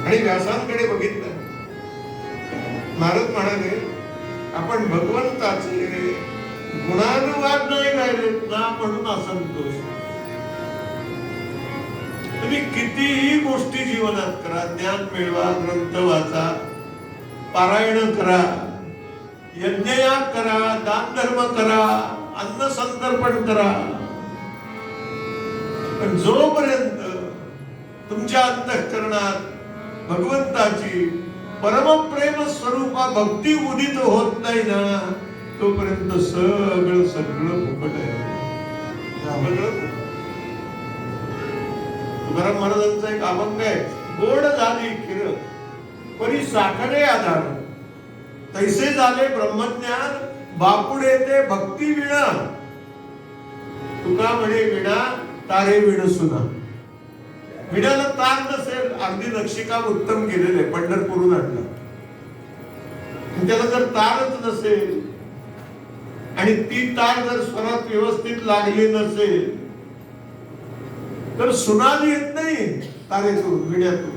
Speaker 3: आणि व्यासांकडे बघितलं. नारद म्हणाले आपण भगवंताचे गुणानुवाद नाही गायलेत ना म्हणून असंतोष. तुम्ही कितीही गोष्टी जीवनात करा, ज्ञान मिळवा, ग्रंथ वाचा, पारायण करा, यज्ञयाग करा, दान धर्म करा, अन्न संतर्पण करा, पण जोपर्यंत तुमच्या अंतःकरणात भगवंताची परमप्रेम स्वरूपा भक्ती उदित होत नाही ना, तोपर्यंत सगळं फुकट आहे. तुकाराम महाराजांचा एक अभंग आहे, गोड झाली खीर परी साखरे आधार, तैसे झाले ब्रह्मज्ञान बापुडे ते भक्ती विणा. तुका म्हणे विणा तारे विण सुना. विण्याला तार नसेल, अगदी नक्षीकाम उत्तम केलेले पंढरपूरून आणलं, त्याला जर तारच नसेल आणि ती तार जर स्वरात व्यवस्थित लागली नसेल तर सुनाद येत नाही तारेतून, विण्यातून.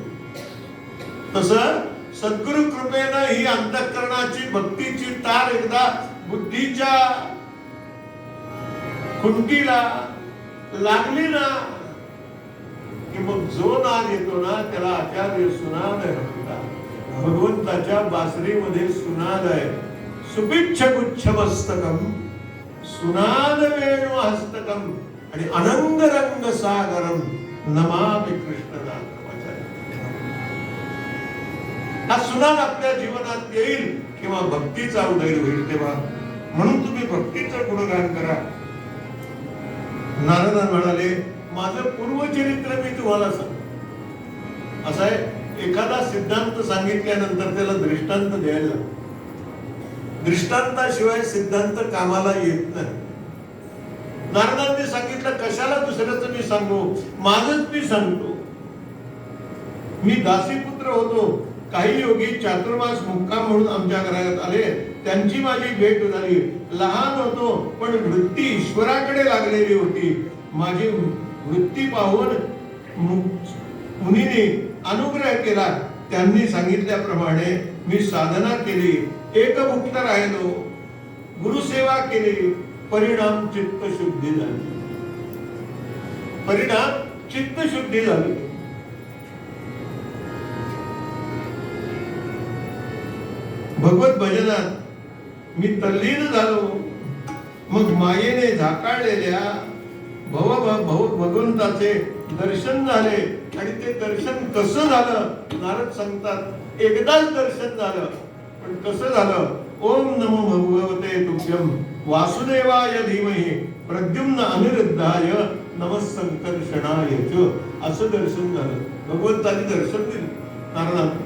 Speaker 3: तसं सद्गुरु कृपेनं ही अंतःकरणाची भक्तीची तार एकदा बुद्धीच्या खुंटीला लागली ना की मग जो नाद येतो ना त्याला आचार्य सुनाद आहे. भगवंताच्या बासरीमध्ये सुनाद आहे. सुपिच्छ गुच्छ मस्तकम सुनाद वेणु हस्तकम आणि अनंग रंग सागरम नमामि कृष्णनाथ. हा सुनाद आपल्या जीवनात येईल किंवा भक्तीचा उदय होईल तेव्हा. म्हणून तुम्ही भक्तीचं गुणगान करा. नारद म्हणाले, माझं पूर्वचरित्र मी तुम्हाला सांग. असं आहे, एखादा सिद्धांत सांगितल्यानंतर त्याला दृष्टांत द्यायला लागतो. दृष्टांताशिवाय सिद्धांत कामाला येत नाही. नारदांनी सांगितलं, कशाला दुसऱ्याचं मी सांगू, माझंच मी सांगतो. मी दासीपुत्र होतो. काही योगी चातुर्मास मुक्काम म्हणून आमच्या घरात आले. त्यांची माझी भेट झाली. लहान होतो पण वृत्ती ईश्वराकडे लागलेली होती. माझी वृत्ती पाहून मुनीने अनुग्रह केला. त्यांनी सांगितल्याप्रमाणे मी साधना केली. एकभुक्त राहिलो. गुरुसेवा केली. परिणाम चित्तशुद्धी झाली. परिणाम चित्तशुद्धी झाली. भगवत भजनात मी तल्लीन झालो. मग मायेने झाकाळलेल्या भगवंताचे दर्शन झाले. आणि ते दर्शन कसं झालं, नारद सांगतात, एकदाच दर्शन झालं, पण कसं झालं. ओम नमो भगवते तुभ्यम वासुदेवाय धीमहि प्रद्युम्न अनिरुद्धाय नमः संकर्षणाय च, असं दर्शन झालं. भगवंतानी दर्शन दिलं नारदांना.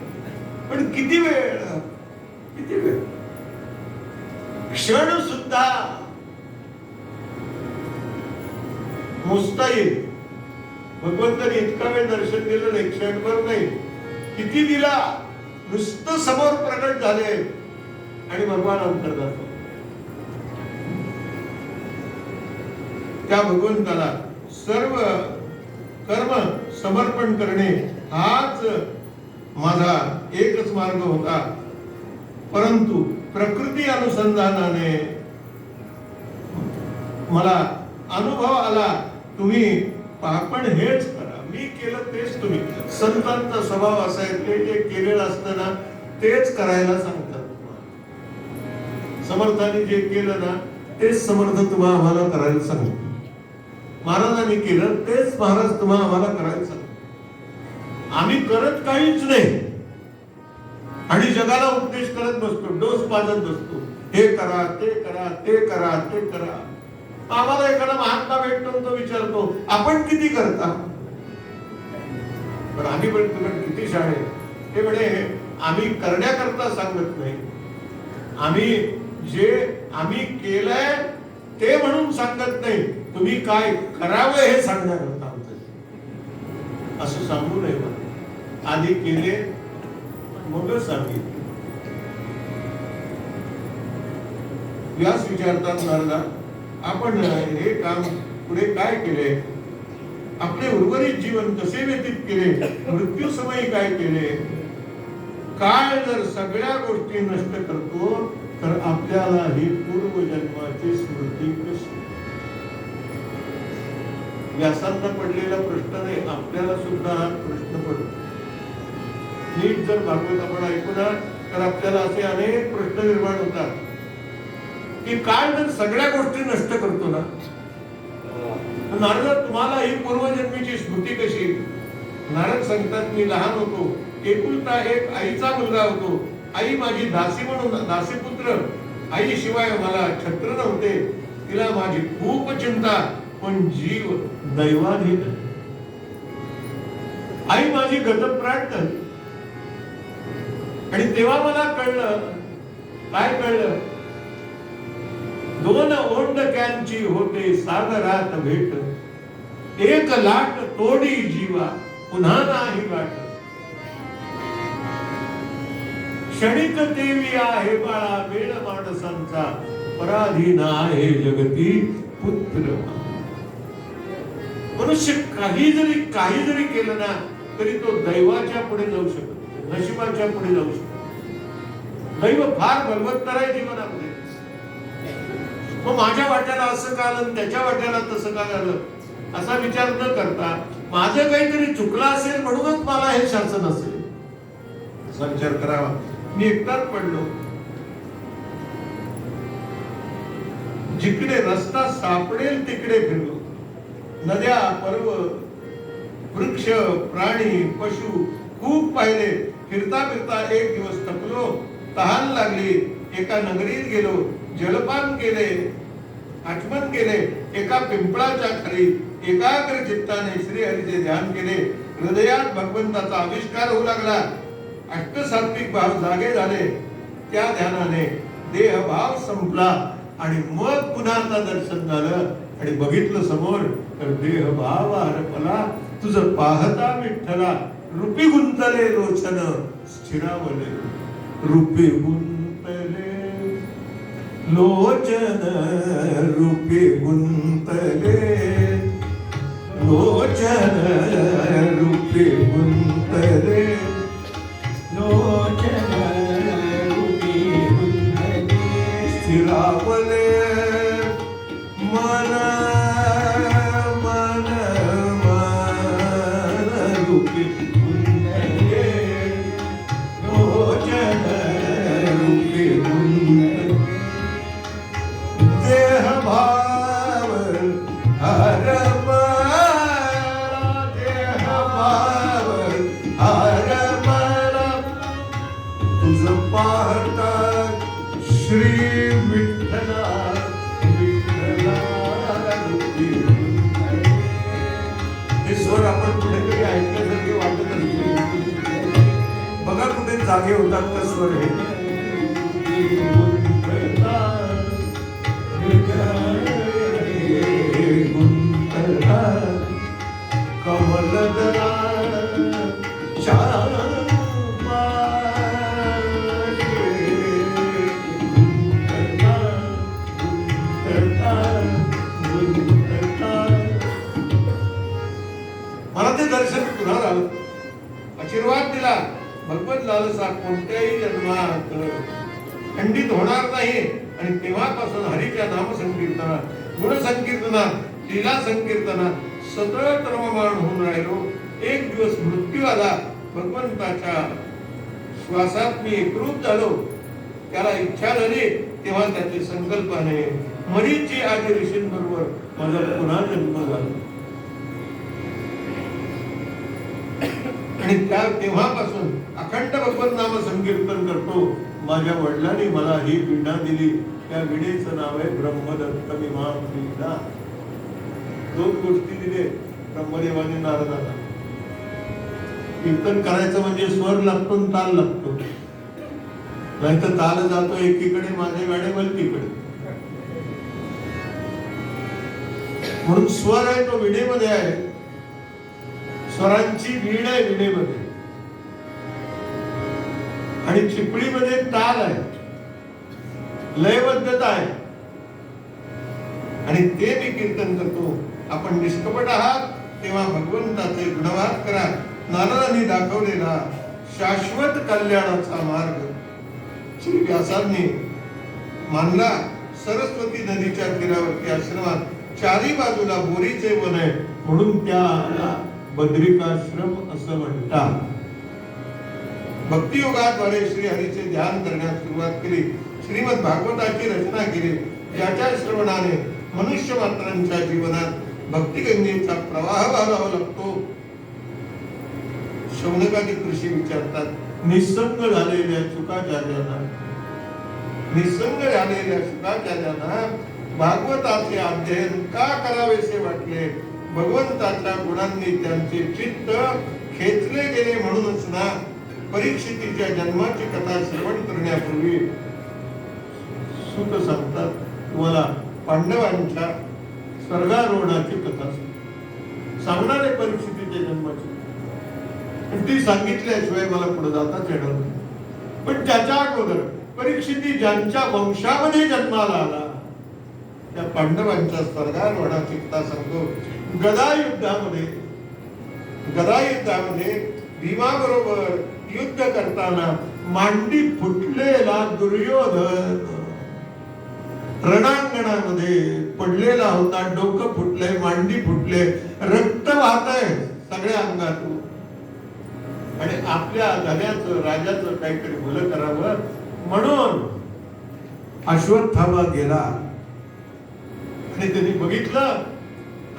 Speaker 3: पण किती वेळ, किती वेळ, क्षण सुद्धा मोजता येईल. भगवंतानी इतका वेळ दर्शन दिलं नाही, क्षणभर नाही. किती दिला, नुसतं समोर प्रकट झाले आणि भगवान अंतर्गत. त्या भगवंताला सर्व कर्म समर्पण करणे हाच माझा एकच मार्ग होता. परंतु प्रकृती अनुसंधानाने मला अनुभव आला, तुम्ही आपण हेच करा. मी केलं तेच तुम्ही. संतांचा स्वभाव असा आहे, ते जे केलेलं असतं ना तेच करायला सांगतात. समर्थांनी जे केलं ना तेच समर्थ तुम्हाला आम्हाला करायला सांगतात. महाराजांनी केलं तेच महाराज तुम्हाला आम्हाला करायला सांगतात. आम्ही करत काहीच नाही आणि जगाला उपदेश करत बसतो, डोस पाजत बसतो. हे करा, ते करा, ते करा, ते करा. आम्हाला एखादा महात्मा भेटतो, तो विचारतो, आपण किती करता. पण आम्ही पण तुला किती शाळे. ते म्हणे, आम्ही करण्याकरता सांगत नाही, आम्ही जे आम्ही केलंय ते म्हणून सांगत नाही, तुम्ही काय करावं हे सांगण्याकरता आमचं. असं सांगू नये. आधी केले मग सांगितले. व्यास विचारतात नारदा, आपण हे काम पुढे काय केले, आपले उर्वरित जीवन कसे व्यतीत केले, मृत्यू समयी काय केले. काळ जर सगळ्या गोष्टी नष्ट करतो तर आपल्याला ही पूर्वजन्माची स्मृती कशी. व्यासांना पडलेला प्रश्न नाही, आपल्याला सुद्धा हा प्रश्न पडतो. नीट जर भागवत आपण ऐकू ना तर आपल्याला असे अनेक प्रश्न निर्माण होतात की काळ जर सगळ्या गोष्टी नष्ट करतो ना. नारद, तुम्हाला ही पूर्वजन्मीची स्मृती कशी. नारद सांगतात, मी लहान होतो, एकुलता एक आईचा मुलगा होतो. आई माझी दासी म्हणून, दासीपुत्र. आई शिवाय मला छत्र नव्हते. तिला माझी खूप चिंता, पण जीव दैवाधीन. आई माझी गतप्राण झाली. आणि तेव्हा मला कळलं, काय कळलं, दोन ओंडक्यांची होते सागरात भेट, एक लाट तोडी जीवा पुन्हा नाही गाठ. क्षणिक देवी आहे बाळा वेळ माणसांचा, पराधीन आहे जगती पुत्र. मनुष्य काही जरी केलं ना तरी तो दैवाच्या पुढे जाऊ शकतो, नशिबाच्या पुढे जाऊ शकतो. दैव फार बलवत्तर आहे जीवनामध्ये. मग माझ्या वाट्याला असं का आलं, त्याच्या वाट्याला तसं का झालं असा विचार न करता, माझं काहीतरी चुकलं असेल म्हणूनच मला हे शासन असेल असा विचार करावा. मी एकटाच पडलो. जिकडे रस्ता सापडेल तिकडे फिरलो. नद्या, पर्वत, वृक्ष, प्राणी, पशु खूप पाहिले. फिरता फिरता एक दिवस थकलो तहान लागली, एका नगरीत गेलो, जलपान केले, आचमन केले, एका पिंपळाच्या खाली एकाग्र चित्ताने श्रीहरीचे ध्यान केले. हृदयात भगवंताचा आविष्कार होऊ लागला. अष्टसात्विक भाव जागे झाले. त्या ध्यानाने देहभाव संपला आणि मग पुन्हा आता दर्शन झालं आणि बघितलं समोर तर देहभाव हरपला. तुझं पाहता विठ्ठला रूपी गुंतले लोचन स्थिरावले. रूपी गुंतले लोचन, रूपी गुंतले लोचन, रूपी गुंतले लोचन, रूपी गुंतले स्थिरावले. मन मन मन रूपी गुंतले लोचन, रूपी गुंतले. देह भाव हरपला, देह भाव हरपला. तुझं पाहता श्री विठ्ठला, विठ्ठला रूपी गुंतले. हे स्वर आपण कुठेतरी ऐकल्यासारखे वाटत असते. बघा कुठे जागे होतात का स्वर हे. कमलदरा मला ते दर्शन पुन्हा झालं. आशीर्वाद दिला. भगवत लालसा कोणत्याही जन्मात खंडित होणार नाही. आणि तेव्हापासून हरीच्या नाम संकीर्तनात, गुण संकीर्तनात, लीला संकीर्तनात सतत रममाण होऊन राहिलो. एक दिवस मृत्यू आला. भगवंताच्या श्वासात मी एकरूप झालो. त्याला इच्छा झाली तेव्हा त्याची संकल्पाने मरीची आदी ऋषींबरोबर माझा पुन्हा जन्म झाला. आणि त्या तेव्हापासून अखंड भगवत नाम संकीर्तन करतो. माझ्या वडिलांनी मला ही वीणा दिली. त्या वीणेचं नाव आहे ब्रह्मदत्त विमान वीणा. दोन गोष्टी दिले ब्रह्मदेवाने नारदाला. कीर्तन करायचं म्हणजे स्वर लागतो, ताल लागतो. नाही तर ताल जातो एकीकडे, माझे गाणे मलकीकडे. म्हणून स्वर आहे तो विणेमध्ये आहे. स्वरांची वीण आहे विणेमध्ये. आणि चिपळीमध्ये ताल आहे, लयबद्धता आहे. आणि ते मी कीर्तन करतो. आपण निष्कपट आहात तेव्हा भगवंताचे गुणवाद करा. नारदांनी दाखवलेला शाश्वत कल्याणाचा मार्ग श्री व्यासांनी मानला. सरस्वती नदीच्या तीरावरती आश्रमात चारी बाजूला बोरीचे वन आहे म्हणून त्याला बद्रिकाश्रम असं म्हणतात. भक्तियोगाद्वारे श्री हरीचे ध्यान करण्यास सुरुवात केली. श्रीमद भागवताची रचना केली. ज्याच्या श्रवणाने मनुष्य मात्रांच्या जीवनात भक्तिगंगेचा प्रवाह वाहावा लागतो. शौनकादी ऋषी विचारतात, निसंग झालेल्या शुकाचार्यांना, निसंग झालेल्या शुकाचार्यांना भागवताचे अध्ययन का करावेसे वाटले? भगवंताच्या गुणांनी त्यांचे चित्त खेचले गेले म्हणूनच ना. परीक्षितीच्या जन्माची कथा श्रवण करण्यापूर्वी सुत सांगतात तुम्हाला पांडवांच्या स्वर्गारोहणाची कथा सांगणारे परीक्षितीच्या जन्माची. ती सांगितल्याशिवाय मला पुढे जाताच येणार नाही. पण त्याच्या अगोदर परीक्षिती ज्यांच्या वंशामध्ये जन्माला आला त्या पांडवांच्या स्वर्गारोहणाची कथा सांगतो. गदायुद्धामध्ये भीमाबरोबर युद्ध करताना मांडी फुटलेला दुर्योधन रणांगणामध्ये पडलेला होता. डोकं फुटलंय, मांडी फुटले, रक्त वाहतंय सगळ्या अंगातून. आणि आपल्या धन्याचं राजाचं काहीतरी भलं करावं म्हणून अश्वत्थामा गेला. आणि त्यांनी बघितलं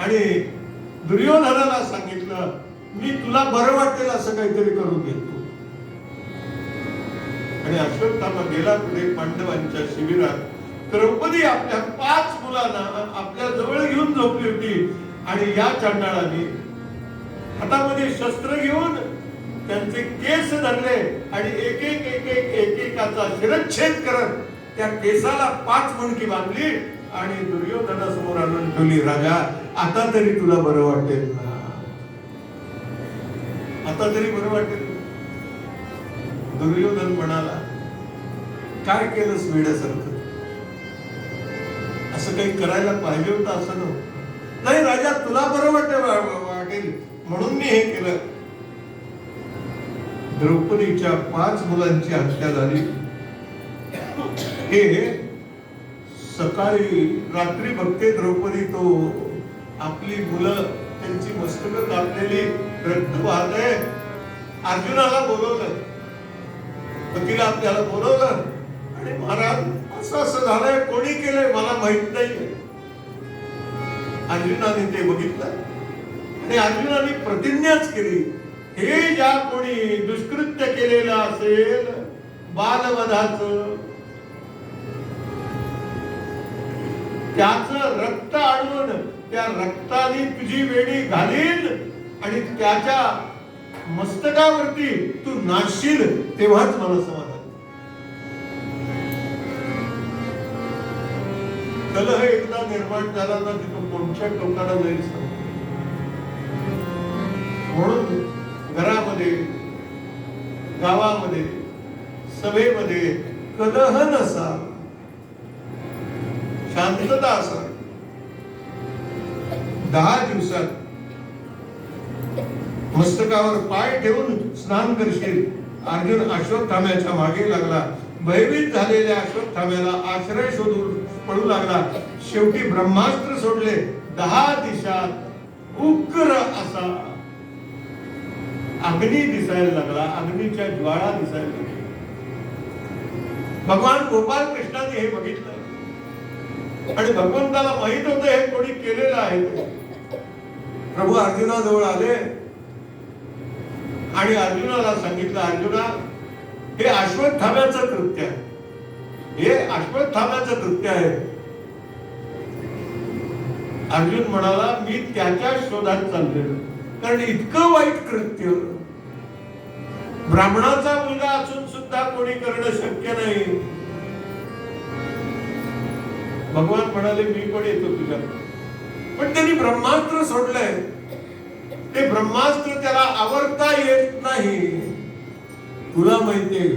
Speaker 3: आणि दुर्योधनाला सांगितलं, मी तुला बरं वाटेल असं काहीतरी करून देतो. आणि अश्वत्थामा गेला पुढे पांडवांच्या शिबिरात. द्रौपदी आपल्या 5 मुलांना आपल्या जवळ घेऊन झोपली होती आणि या चांडाळाने हातामध्ये शस्त्र घेऊन त्यांचे केस धरले आणि एकेकाचा शिरच्छेद करत त्या केसाला 5 मुंडकी बांधली आणि दुर्योधनासमोर आणून ठेवली. राजा, आता तरी तुला बरं वाटेल ना? आता तरी बरं वाटेल? दुर्योधन म्हणाला, काय केलंस वेड्यासारखं? असं काही करायला पाहिजे होतं असं नव्हतं. नाही राजा, तुला बरं वाटेल म्हणून मी हे केलं. द्रौपदीच्या 5 मुलांची हत्या झाली. हे सकाळी रात्री बघते द्रौपदी, तो आपली मुलं त्यांची मस्तकं कापलेली रक्त वाहतंय. अर्जुनाला बोलवलं, पतीला आपल्याला बोलवलं आणि महाराज असं असं झालंय, कोणी केलंय मला माहित नाही. अर्जुनाने ते बघितलं आणि अर्जुनाने प्रतिज्ञाच केली, हे ज्या कोणी दुष्कृत्य केलेलं असेल बालवधाचं, त्याचं रक्त आणून त्या रक्ताने तुझी वेडी घालील आणि त्याच्या मस्तकावरती तू नाचशील, तेव्हाच मला समाधान. कलह एकदा निर्माण झाला ना, तिथं कोणत्या टोकाला जाईल सांग. म्हणून घरामध्ये, गावामध्ये, सभेमध्ये कलह नसा, शांतता असा. 10 दिवसात मस्तकावर पाय ठेवून स्नान करशील. अर्जुन अश्वत्थाम्याच्या मागे लागला. भयभीत झालेल्या अश्वत्थाम्याला आश्रय शोधून पळू लागला. शेवटी ब्रह्मास्त्र सोडले. 10 दिवसात उग्र असा अग्नी दिसायला लागला, अग्नीच्या ज्वाळा दिसायला लागल्या. भगवान गोपाल कृष्णाने हे बघितलं आणि भगवंताला माहित होतं हे कोणी केलेलं आहे. प्रभू अर्जुनाजवळ आले आणि अर्जुनाला सांगितलं, अर्जुना, हे अश्वत्थाम्याचं कृत्य आहे, हे अश्वत्थाम्याचं कृत्य आहे. अर्जुन म्हणाला, मी त्याच्या शोधात चाललेलो, कारण इतकं वाईट कृत्य ब्राह्मणाचा मुलगा असून सुद्धा कोणी करणं शक्य नाही. भगवान म्हणाले, मी पण येतो तुझ्या. पण त्यांनी ब्रह्मास्त्र सोडलंय. ते ब्रह्मास्त्र त्याला आवरता येत नाही. तुला माहितीये,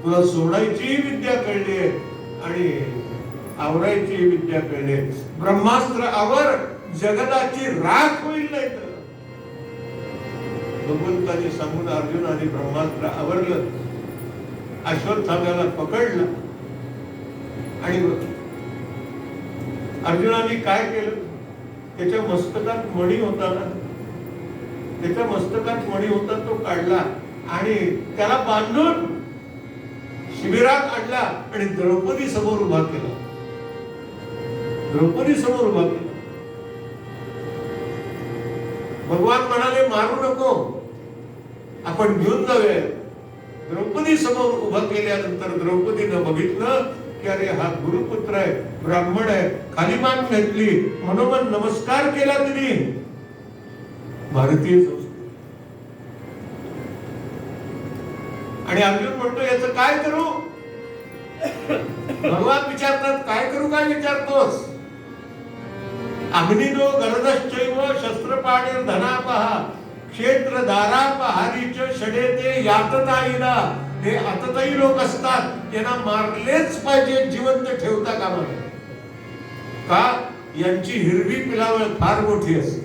Speaker 3: तुला सोडायची विद्या कळली आणि आवरायची विद्या कळली. ब्रह्मास्त्र आवर, जगताची राख होईल. नाही तर भगवंताने सांगून अर्जुनाने ब्रह्मास्त्र आवरलं, अश्वत्थाम्याला पकडलं आणि अर्जुनाने काय केलं, त्याच्या मस्तकात मणी होता ना, त्याच्या मस्तकात मणी होता, तो काढला आणि त्याला बांधून शिबिरात आणला आणि द्रौपदी समोर उभा केला. द्रौपदी समोर उभा केला. भगवान म्हणाले, मारू नको, आपण घेऊन जाऊया. द्रौपदी समोर उभा केल्यानंतर द्रौपदीनं बघितलं की अरे, हा गुरुपुत्र आहे, ब्राह्मण आहे. खाली मान घातली, मनोमन नमस्कार केला तिने. भारतीय संस्कृती. आणि अर्जुन म्हणतो, याचं काय करू? भगवान विचारतात, काय करू, काय विचारतोस? अग्निनो गरदश्चैव शस्त्रपाणीर धनापहा क्षेत्र दारापहारीच षडेते यातताईला. हे आतताई लोक असतात, यांना मारलेच पाहिजे, जिवंत ठेवता कामा नये. का? यांची हिरवी पिलावळ फार मोठी असते,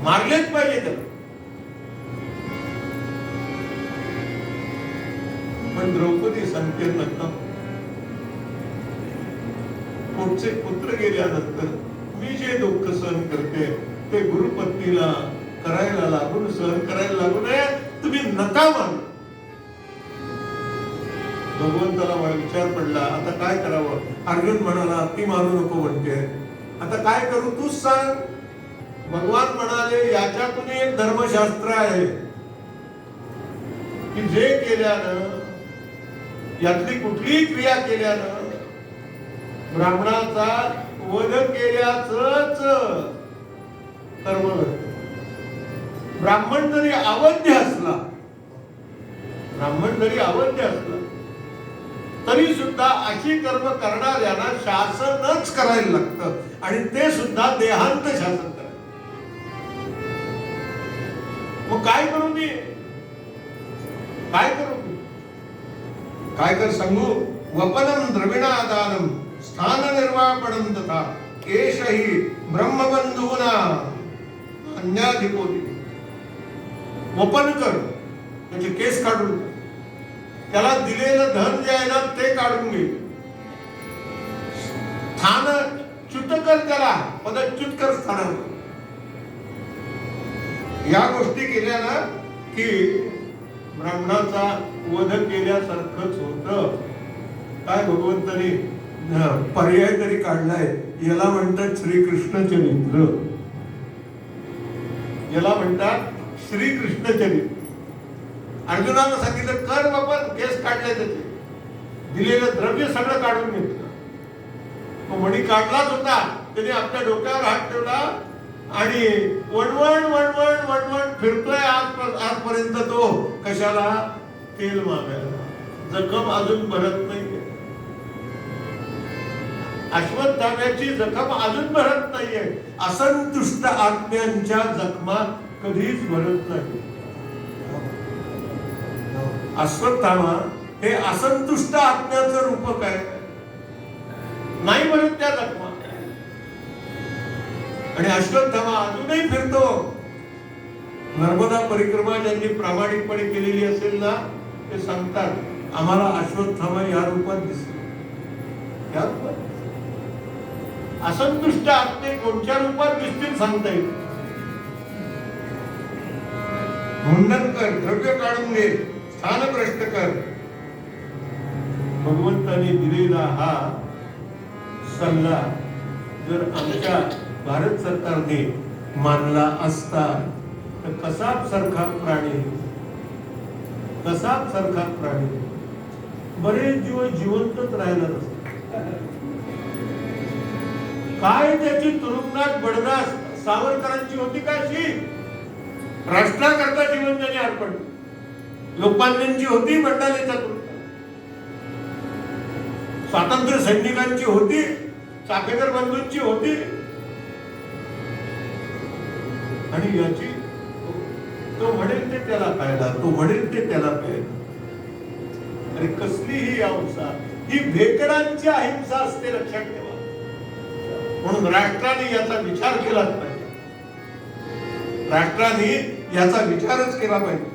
Speaker 3: मारलेच पाहिजे त्याला. पण द्रौपदी संकेत नका. पुढचे पुत्र गेल्यानंतर मी जे दुःख सहन करते ते गुरुपत्नीला करायला लागून, सहन करायला लागू नये. तुम्ही नका मान. भगवंताला विचार पडला, आता काय करावं? अर्जुन म्हणाला, ती मारू नको म्हणते, आता काय करू, तूच सांग. भगवान म्हणाले, याच्यातून एक धर्मशास्त्र आहे की जे केल्यानं यातली कुठलीही क्रिया केल्यानं ब्राह्मणाचा वध केल्याच कर्म घडतं. ब्राह्मण जरी अवध्य असला तरी सुद्धा अशी कर्म करणाऱ्यांना शासनच करायला लागतं आणि ते सुद्धा देहांत शासन करायचं. मग काय करू मी? काय कर सांगू? वपनम द्रविणादानम स्थान निर्वापणम तथा एषही ब्रह्मबंधूना अन्याधिपोती. वपन कर, म्हणजे केस काढून, त्याला दिलेलं धन जे आहे ना ते काढून घे. स्थान च्युत कर, त्याला पदच्युत कर स्थानावर. या गोष्टी केल्या ना की ब्राह्मणाचा वध केल्यासारखंच होत. काय भगवंतानी पर्याय तरी काढलाय, याला म्हणतात श्रीकृष्ण चरित्र. अर्जुनानं सांगितलं कर बाबा, केस काढले, त्याचे दिलेलं द्रव्य सगळं काढून घेतलं. तो मणी काढलाच होता, त्याने आपल्या डोक्यावर हात ठेवला आणि वणवण फिरतोय आजपर्यंत. तो कशाला? तेल मागायला. जखम अजून भरत नाहीये. अश्वत्थाम्याची जखम अजून भरत नाहीये. असंतुष्ट आत्म्यांच्या जखमा कधीच भरत नाही. अश्वत्थामा हे असंतुष्ट आत्म्याचं रूपक आहे. नाही भरत त्या जखमा. आणि अश्वत्थामा अजूनही फिरतो. नर्मदा परिक्रमा ज्यांनी प्रामाणिकपणे केलेली असेल ना, ते सांगतात आम्हाला अश्वत्थामा या रूपात दिसतो. असंतुष्ट आत्मे कोणत्या रूपात दिसतील सांगता येईल. मुंडन कर, द्रव्य काढून घे, स्थान भ्रष्ट कर. भगवंताने दिलेला हा सल्ला जर आमच्या भारत सरकारने मानला असता तर कसाब सारखा प्राणी बरेच दिवस जिवंतच राहिला नसता. काय त्याची तुरुंगात बडदास सावरकरांची होती का अशी? राष्ट्राकरता जीवन त्याने अर्पण. लोकमान्यांची होती बंडालेच्या तुरुंगात. स्वातंत्र्य सैनिकांची होती, चाफेकर बंधूंची होती. आणि याची तो म्हणेल ते त्याला पाहिला, अरे कसली ही अहिंसा? ही भेकडांची अहिंसा असते, लक्षात ठेवा. म्हणून राष्ट्राने याचा विचार केलाच पाहिजे. राष्ट्राने याचा विचारच केला पाहिजे.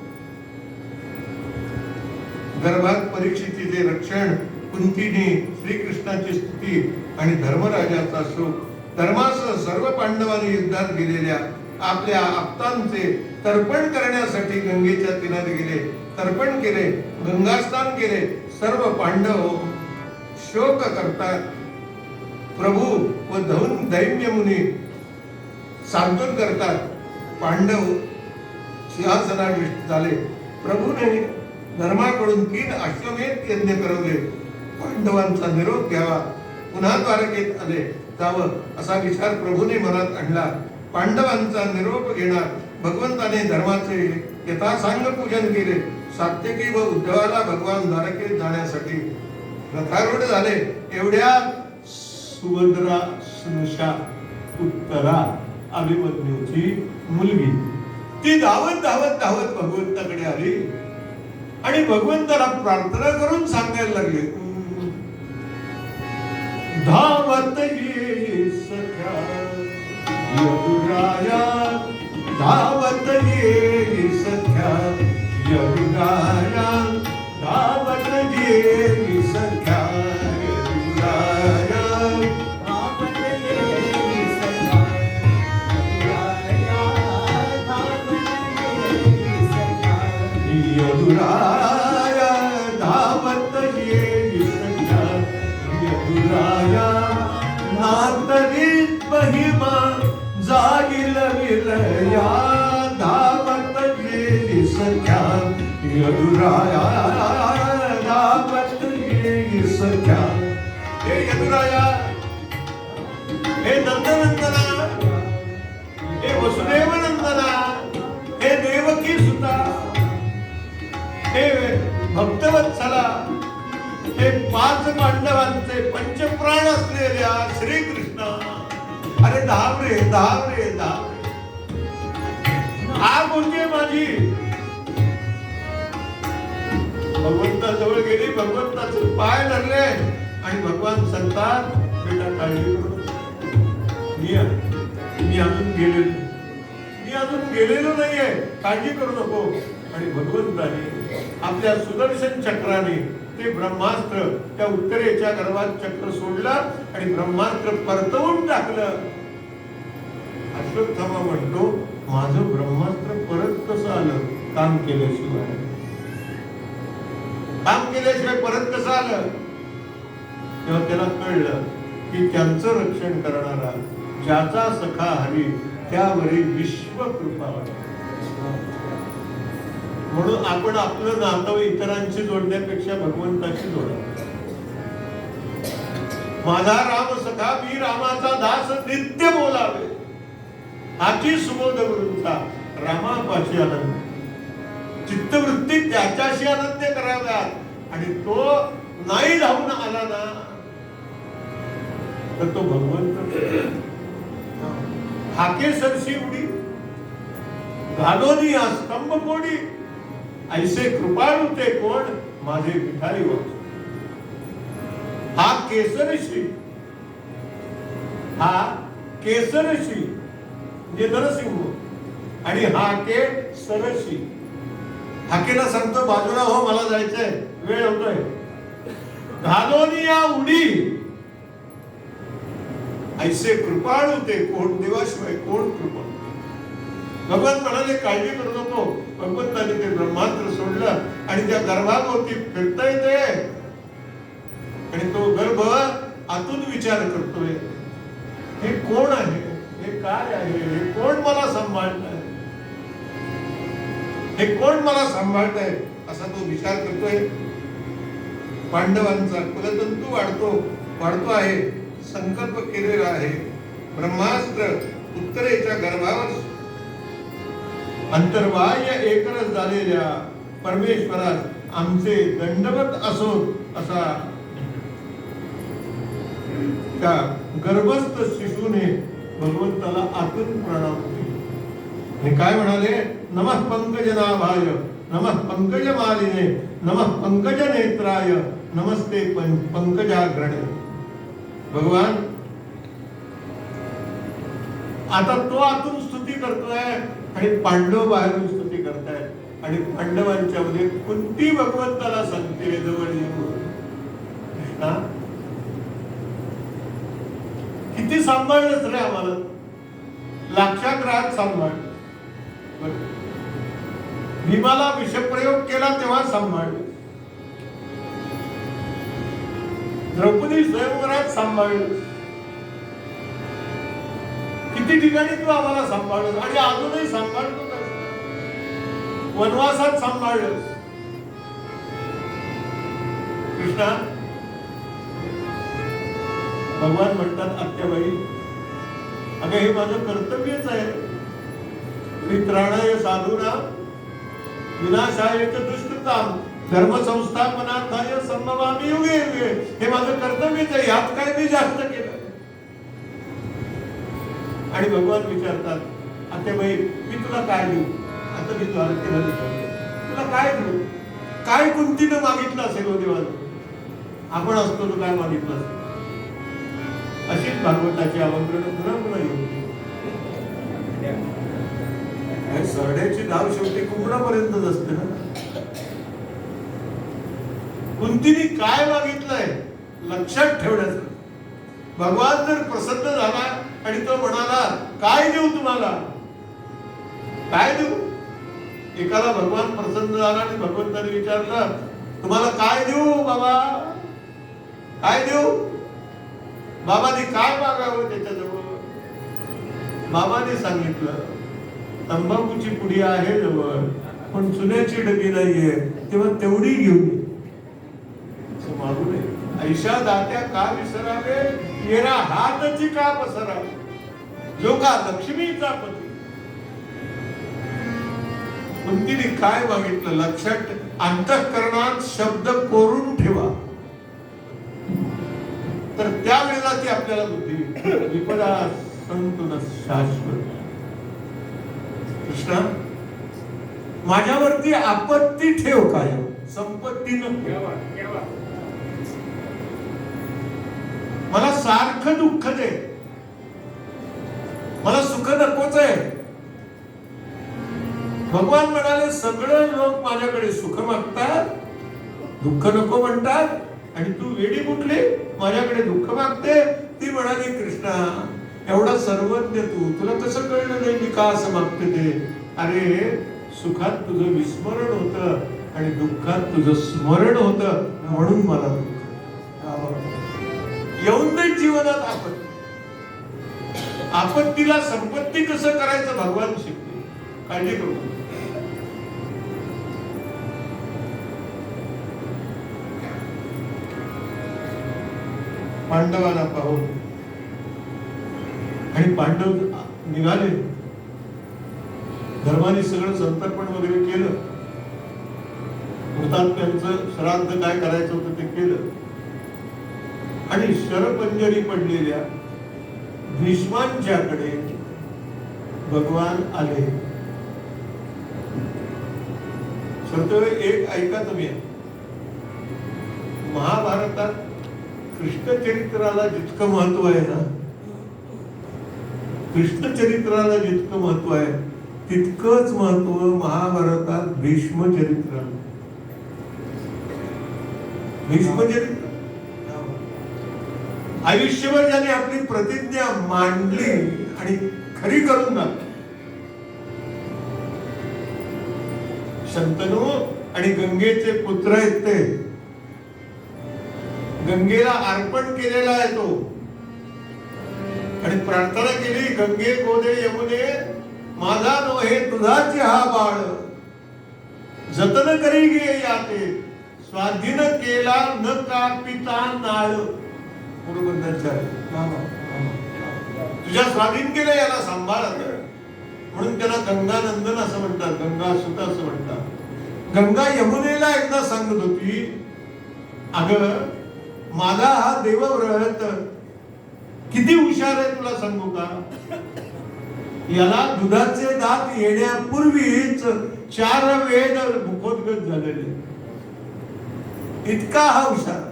Speaker 3: गर्भात परीक्षितीचे रक्षण, कुंतीने श्रीकृष्णाची स्तुती आणि धर्मराजाचा शोक, धर्मासह सर्व पांडवांनी युद्धात गेलेल्या आपल्या आप्तांचे तर्पण करण्यासाठी गंगेच्या तीरात गेले, तर्पण केले, गंगास्नान केले. सर्व पांडव शोक करतात. प्रभू व दैन्य मुनी सांत्वन करतात. पांडव सिंहासनाधीष्ठ झाले. प्रभूने धर्माकडून 3 अश्वमेध यज्ञ करवले. पांडवांचा निरोप घ्यावा, पुन्हा द्वारकेत आले जावं असा विचार प्रभूने मनात आणला. पांडवांचा निरोप घेणार भगवंताने धर्माचे यथासांग पूजन केले. सात्यकी व उद्धवाला भगवान द्वारकेत जाण्यासाठी रथारूढ झाले. एवढ्या सुभद्रा स्नुषा उत्तरा अभिमन्यूची मुलगी ती धावत भगवंताकडे आली आणि भगवंताला प्रार्थना करून सांगायला लागले, धावत ये सख्या यदुराया, धावत ये सख्या यदुराया, धावत ये सख्या यदुराया, धावत ये सख्या यदुराया, धावत ये सख्या यदुराया, नातरीत महिमा जागिल विलया, धावत ये सख्या यदुराया, धावत सख्या, हे यदुराया, हे नंदनंदना, हे वसुदेव नंदना, हे देवकी सुता, हे भक्तवत्सला, हे 5 पांडवांचे पंचप्राण असलेल्या श्रीकृष्ण, अरे धाव रे धाव रे धाव. आग होती माझी. भगवंताजवळ गेली, भगवंताचे पाय धरले आणि भगवान सांगतात, बेटा काळजी करू नको. मी अजून गेलेलो नाहीये, काळजी करू नको. आणि भगवंताने आपल्या सुदर्शन चक्राने ते ब्रह्मास्त्र त्या उत्तरेच्या गर्भात चक्र सोडलं आणि ब्रह्मास्त्र परतवून टाकलं. अश्वत्थामा म्हणतो, माझं ब्रह्मास्त्र परत कसं आलं? काम केल्याशिवाय परत कसं आलं? तेव्हा त्याला कळलं की त्यांचं रक्षण करणारा ज्याचा सखा हरी त्यावरी विश्व कृपा. म्हणून आपण आपलं नातं इतरांशी जोडण्यापेक्षा भगवंताशी जोडा. माझा राम सखा, मी रामाचा दास नित्य बोलावे, हाची सुबोध गुरूंचा रामापाशी आनंद. चित्तवृत्ती त्याच्याशी आनंद कराव्यात आणि तो नाही धावून आला ना तर तो भगवंत. हाके सरशी उडी घालोनी स्तंभ पोडी, ऐसे कृपाळू ते कोण माझे विठाई वाच. हा केसरशी, हा केसरशी म्हणजे नरसिंह आणि हा के सरशी. हाकेला सांगतो बाजूला हो, मला जायचंय, वेळ होतोय. घालोनी या उडी, ऐसे कृपाळू ते कोण, देवाशिवाय कोण कृपा. भगवान म्हणाले काळजी करू नको. भगवंताने ते ब्रह्मास्त्र सोडलं आणि त्या गर्भाभोवती फिरता येते आणि तो गर्भ आतून विचार करतोय, हे कोण आहे, हे काय आहे, हे कोण मला सांभाळतंय, हे कोण मला सांभाळतंय असा तो विचार करतोय. पांडवांचा कुलतंतू वाढतो आहे, संकल्प केलेला आहे. ब्रह्मास्त्र उत्तरेच्या गर्भावर अंतर्बाह्य एकरस झालेल्या परमेश्वरास आमचे दंडवत असो असा त्या गर्भस्थ शिशूने भगवंताला आतून प्रणाम केले. काय म्हणाले? नमः पंकजनाभाय, नमः पंकजमालिने, नमः पंकज नेत्राय, नमस्ते पंकजाग्रणे. भगवान आता तो आतून स्तुती करतोय आणि पांडव बाहेरून स्तुती करतायत आणि पांडवांच्या मध्ये कुंती भगवंताला सांगते जवळ येऊन, कृष्णा किती सांभाळलंच रे आम्हाला, लाक्षाग्रहात सांभाळ. भीमाला विषप्रयोग केला तेव्हा सांभाळलं, द्रौपदी स्वयंवरात सांभाळलं, किती ठिकाणी तू आम्हाला सांभाळलं आणि अजूनही सांभाळतो. वनवासात सांभाळलं. कृष्णा भगवान म्हणतात, आत्याबाई अगं हे माझं कर्तव्यच आहे. मित्राणाय साधूना विनाशाय च दुष्कृताम धर्म संस्थापनार्थाय संभवामी युगे युगे. हे माझं कर्तव्यच आहे, यात काय मी जास्त केलं. आणि भगवान विचारतात, आत्याबाई मी तुला काय देऊ? आता मी तुला काय देऊ? काय कुंतीनं मागितलं असेल हो देवानं? आपण असतो तो काय मागितलं असेल? अशीच भागवताची आमंत्रण पुन्हा पुन्हा येऊ. सरड्याची धाव शेवटी कुंभरापर्यंतच असते ना. कुंतीने काय मागितलंय लक्षात ठेवण्याचं. भगवान जर प्रसन्न झाला आणि तो म्हणाला काय देऊ तुम्हाला, काय देऊ? एकाला भगवान प्रसन्न झाला आणि भगवंताने विचारलं तुम्हाला काय देऊ बाबा, काय देऊ? बाबांनी काय मागावं त्याच्याजवळ? बाबांनी सांगितलं तंबाखूची पुडी आहे जवळ पण चुन्याची डबी नाहीये, तेव्हा तेवढी घेऊन ये. मागू नये. ऐशा दात्या का विसरावे, येरा हातची का पसरावे, जो का लक्ष्मीचा पती. कुंतीने काय मागितलं लक्षात, अंतःकरणात शब्द कोरून ठेवा, तर त्यावेळेला ती आपल्याला बुद्धी विपदा संतुन शाश्वत. कृष्णा, माझ्यावरती आपत्ती ठेव काय, संपत्ती नको. मला सारखं दुःख दे, मला सुख नकोच आहे. भगवान म्हणाले सगळे लोक माझ्याकडे सुख मागतात, दुःख नको म्हणतात, आणि तू वेडी कुठली माझ्याकडे दुःख मागते. ती म्हणाली कृष्णा, एवढा सर्वज्ञ तू, तुला कसं कळलं नाही मी का असं मागते ते. अरे सुखात तुझं विस्मरण होतं आणि दुःखात तुझं स्मरण होतं, म्हणून मला दुःख. येऊन नाही जीवनात आपत्ती, आपत्तीला संपत्ती कसं करायचं भगवान शिकते. काळजी करू. पांडवांना पाहून आणि पांडव निघाले, धर्माने सगळं संतर्पण वगैरे केलं, मृतात्म्यांचं श्राद्ध काय करायचं होतं ते केलं, आणि शरपंजरी पडलेल्या भीष्मांच्याकडे भगवान आले. श्रोते, एक ऐका तुम्ही, महाभारतात कृष्ण चरित्राला जितकं महत्व आहे ना, कृष्ण चरित्राला जितकं महत्व आहे तितकंच महत्व महाभारतात भीष्म चरित्राला. भीष्म चरित्र आयुष्यभर ज्याने आपली प्रतिज्ञा मांडली आणि खरी करून दाखवली. शंतनू आणि गंगेचे पुत्र आहेत ते, गंगेला अर्पण केलेला आहे तो, आणि प्रार्थना केली, गंगे गोदे यमुने माझा नोहे तुझाची हा बाळ, जतन करी गे याते स्वाधीन केला न का पिता नाळ. तुझ्या स्वाधीन केलं, याला सांभाळ, म्हणून त्याला गंगानंदन असं म्हणतात, गंगा सुत असं म्हणतात. गंगा यमुनेला एकदा सांगत होती, अगं माझा हा देवव्रत किती हुशार आहे तुला सांगू का, याला दुधाचे दात येण्यापूर्वीच 4 वेद मुखोद्गत झालेले, इतका हा हुशार.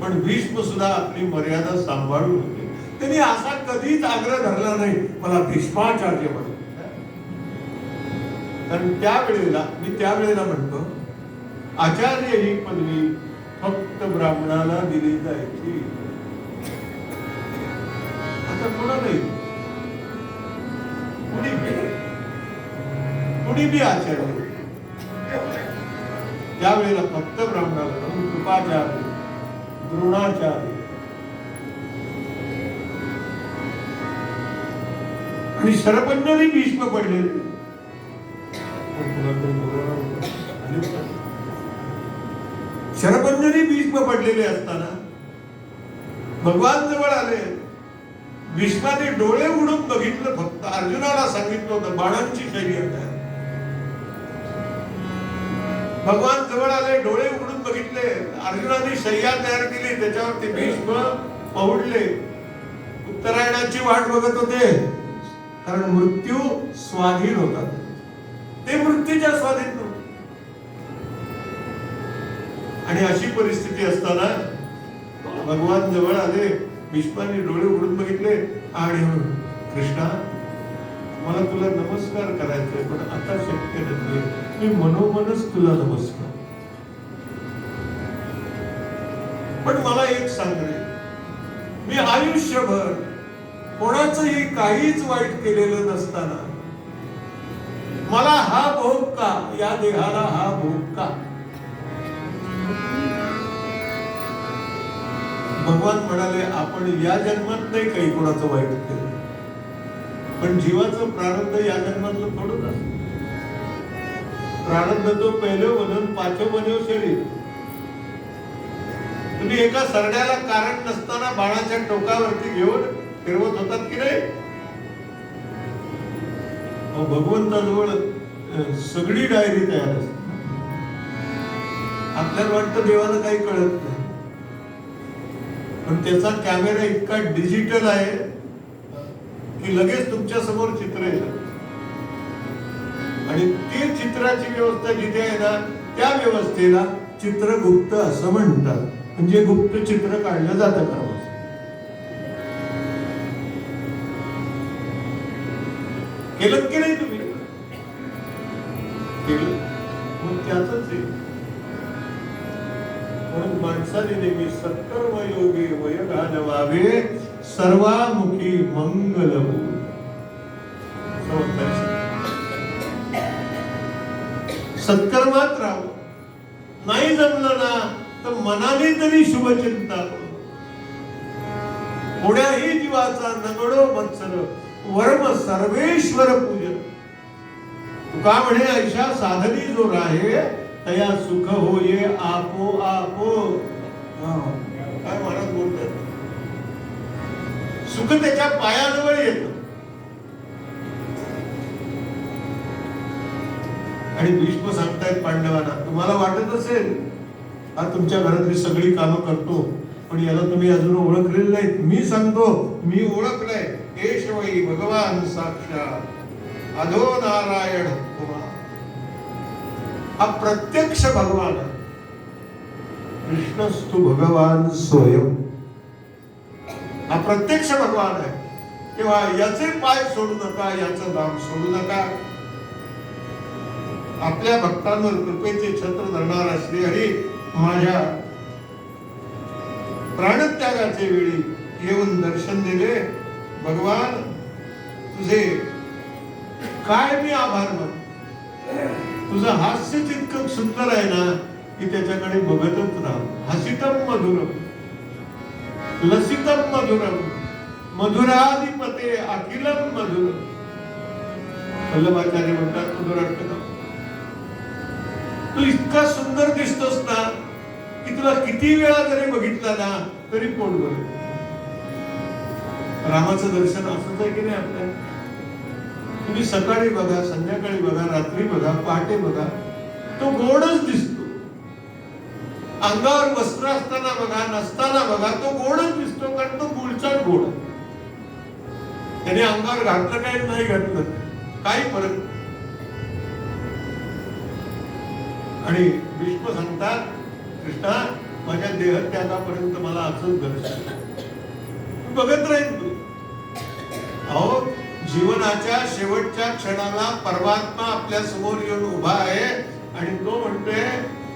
Speaker 3: पण भीष्म सुद्धा आपली मर्यादा सांभाळून होते. त्यांनी असा कधीच आग्रह धरला नाही मला भीष्माचार्य म्हणून. कारण त्यावेळेला मी त्यावेळेला म्हणतो, आचार्य ही पदवी फक्त ब्राह्मणाला दिली जायची, आता कोणालाही कुणी बी आचार्य त्यावेळेला फक्त ब्राह्मणाला, म्हणून कृपाचार्य, द्रोणाचार्य आणि शरपंजरी भीष्म पडलेले. शरपंजरी भीष्म पडलेले असताना भगवान जवळ आले. भीष्माने डोळे उघडून बघितलं, फक्त अर्जुनाला सांगितलं होतं बाणांची शर्यत आहे. भगवान जवळ आले, डोळे उघडून बघितले, अर्जुनाने शय्या तयार केली, त्याच्यावरती भीष्म पहुडले. उत्तरायणाची वाट बघत होते, कारण मृत्यू स्वाधीन होता, ते मृत्यूच्या स्वाधीन नव्हते. आणि अशी परिस्थिती असताना भगवान जवळ आले, भीष्माने डोळे उघडून बघितले आणि कृष्णा मला तुला नमस्कार करायचंय, पण आता शक्य नाहीये, मी मनोमनच तुला नमस्कार. पण मला एक सांग रे, मी आयुष्यभर कोणाचंही काहीच वाईट केलेलं नसताना मला हा भोग का, या देहाला हा भोग का. भगवान म्हणाले, आपण या जन्मात नाही काही कोणाचं वाईट केलं, पण जीवाचं प्रारब्ध या जन्मातलं थोडंच असतं. प्रारब्ध तो पहिलं वनन पाचव बन्यो शरीर. तुम्ही एका सरड्याला कारण नसताना बाणाच्या टोकावरती घेऊन फिरवत होतात की नाही? भगवंताजवळ सगळी डायरी तयार असते. आपल्याला वाटतं देवाला काही कळत नाही, पण त्याचा कॅमेरा इतका डिजिटल आहे की लगेच तुमच्या समोर चित्र येतं. आणि ते चित्राची व्यवस्था जिथे आहे ना, त्या व्यवस्थेला चित्रगुप्त असं म्हणतात. म्हणजे गुप्त चित्र काढलं जातं कर्माचं. केलं की नाही तुम्ही? केलं मग त्याच आहे. म्हणून माणसाने नेहमी सत्कर्मयोगी वय घालवावे, सर्वामुखी मंगल होऊ. सत्कर्मात राहू. नाही जमलं ना तर मनाने तरी शुभचिंता. कोण्याही जीवाचा नगडो मत्सर, वर्म सर्वेश्वर पूजन. तुका म्हणे ऐशा साधनी जो राहे, तया सुख होये आपो आपो. काय महाराज बोलतात, सुख त्याच्या पायाजवळ येत. आणि भीष्म सांगतायत पांडवांना, तुम्हाला वाटत असेल हा तुमच्या घरातली सगळी कामं करतो, पण याला तुम्ही अजून ओळखलेलं नाही. मी सांगतो, मी ओळखलंय. एष वै भगवान साक्षात अधो नारायण उमा. हा प्रत्यक्ष भगवान आहे. कृष्णस्तु भगवान स्वयं. हा प्रत्यक्ष भगवान आहे. तेव्हा याचे पाय सोडू नका, याचं नाम सोडू नका. आपल्या भक्तांवर कृपेचे छत्र धरणारा श्रीहरी माझ्या प्राणत्यागाच्या वेळी येऊन दर्शन दिले. भगवान तुझे काय मी आभार मान. तुझं हास्य इतकं सुंदर आहे ना की त्याच्याकडे बघतच राहा. हसितम मधुरम लसितम मधुरम मधुराधिपते अखिलम मधुरम. वल्लभाचार्य म्हणतात मधुराधिपती, तू इतका सुंदर दिसतोस ना की तुला किती वेळा जरी बघितला ना तरी पोट भरेल. रामाचं दर्शन असंच आहे की नाही आपल्याला? तुम्ही सकाळी बघा, संध्याकाळी बघा, रात्री बघा, पहाटे बघा, तो गोडच दिसतो. अंगावर वस्त्र असताना बघा, नसताना बघा, तो गोडच दिसतो. कारण तो मूळचा गोड. त्याने अंगावर घातलं काही नाही घातलं काही फरक. आणि भीष्म सांगतात, कृष्णा माझ्या देहत्यागापर्यंत मला असंच दर्शन बघत राहील तू. अहो जीवनाच्या शेवटच्या क्षणाला परमात्मा आपल्या समोर येऊन उभा आहे आणि तो म्हणतोय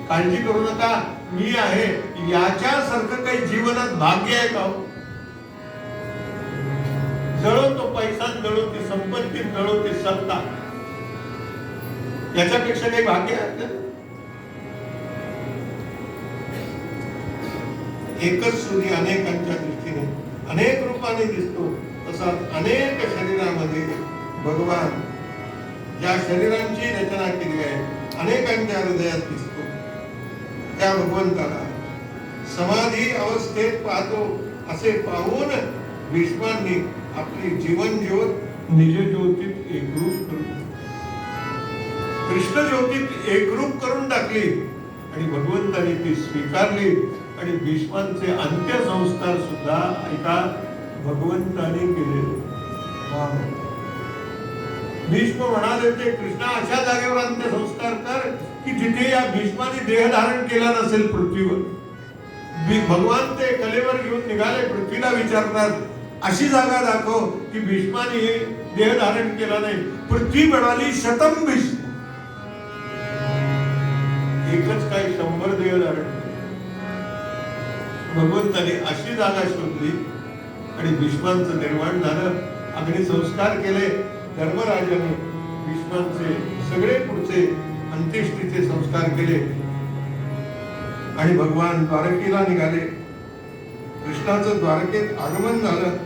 Speaker 3: काळजी करू नका, मी आहे. याच्यासारखं काही जीवनात भाग्य आहे का? जळो तो पैसा, जळो ती संपत्ती, जळो ती सत्ता, याच्यापेक्षा काही भाग्य आहे? एकच सूर्य अनेकांच्या दृष्टीने अनेक रूपाने दिसतो, तसा अनेक शरीरामध्ये भगवान ज्या शरीरांची रचना केली आहे अनेकांच्या हृदयात दिसतो. त्या भगवंताला समाधी अवस्थेत पाहतो असे पाहून भीष्मांनी आपली जीवन ज्योत निज ज्योतीत एकरूप करून कृष्ण ज्योतीत एकरूप करून टाकली आणि भगवंताने ती स्वीकारली. आणि भीष्मांचे अंत्यसंस्कार सुद्धा एका भगवंताने केले. भीष्म म्हणाले ते कृष्णा अशा जागेवर अंत्यसंस्कार कर की जिथे या भीष्माने देह धारण केला नसेल पृथ्वीवर. भगवान ते कलेवर घेऊन निघाले, पृथ्वीला विचारतात अशी जागा दाखव की भीष्माने देह धारण केला नाही. पृथ्वी म्हणाली शतम भीष्म. एकच काही 100 देह धारण. भगवंताने अशी जागा शोधली आणि भीष्मांचं निर्माण झालं. अग्निसंस्कार केले धर्मराजाने. भीष्मांचे सगळे पुढचे अंत्येष्टीचे संस्कार केले आणि भगवान द्वारकेला निघाले. कृष्णाचं द्वारकेत आगमन झालं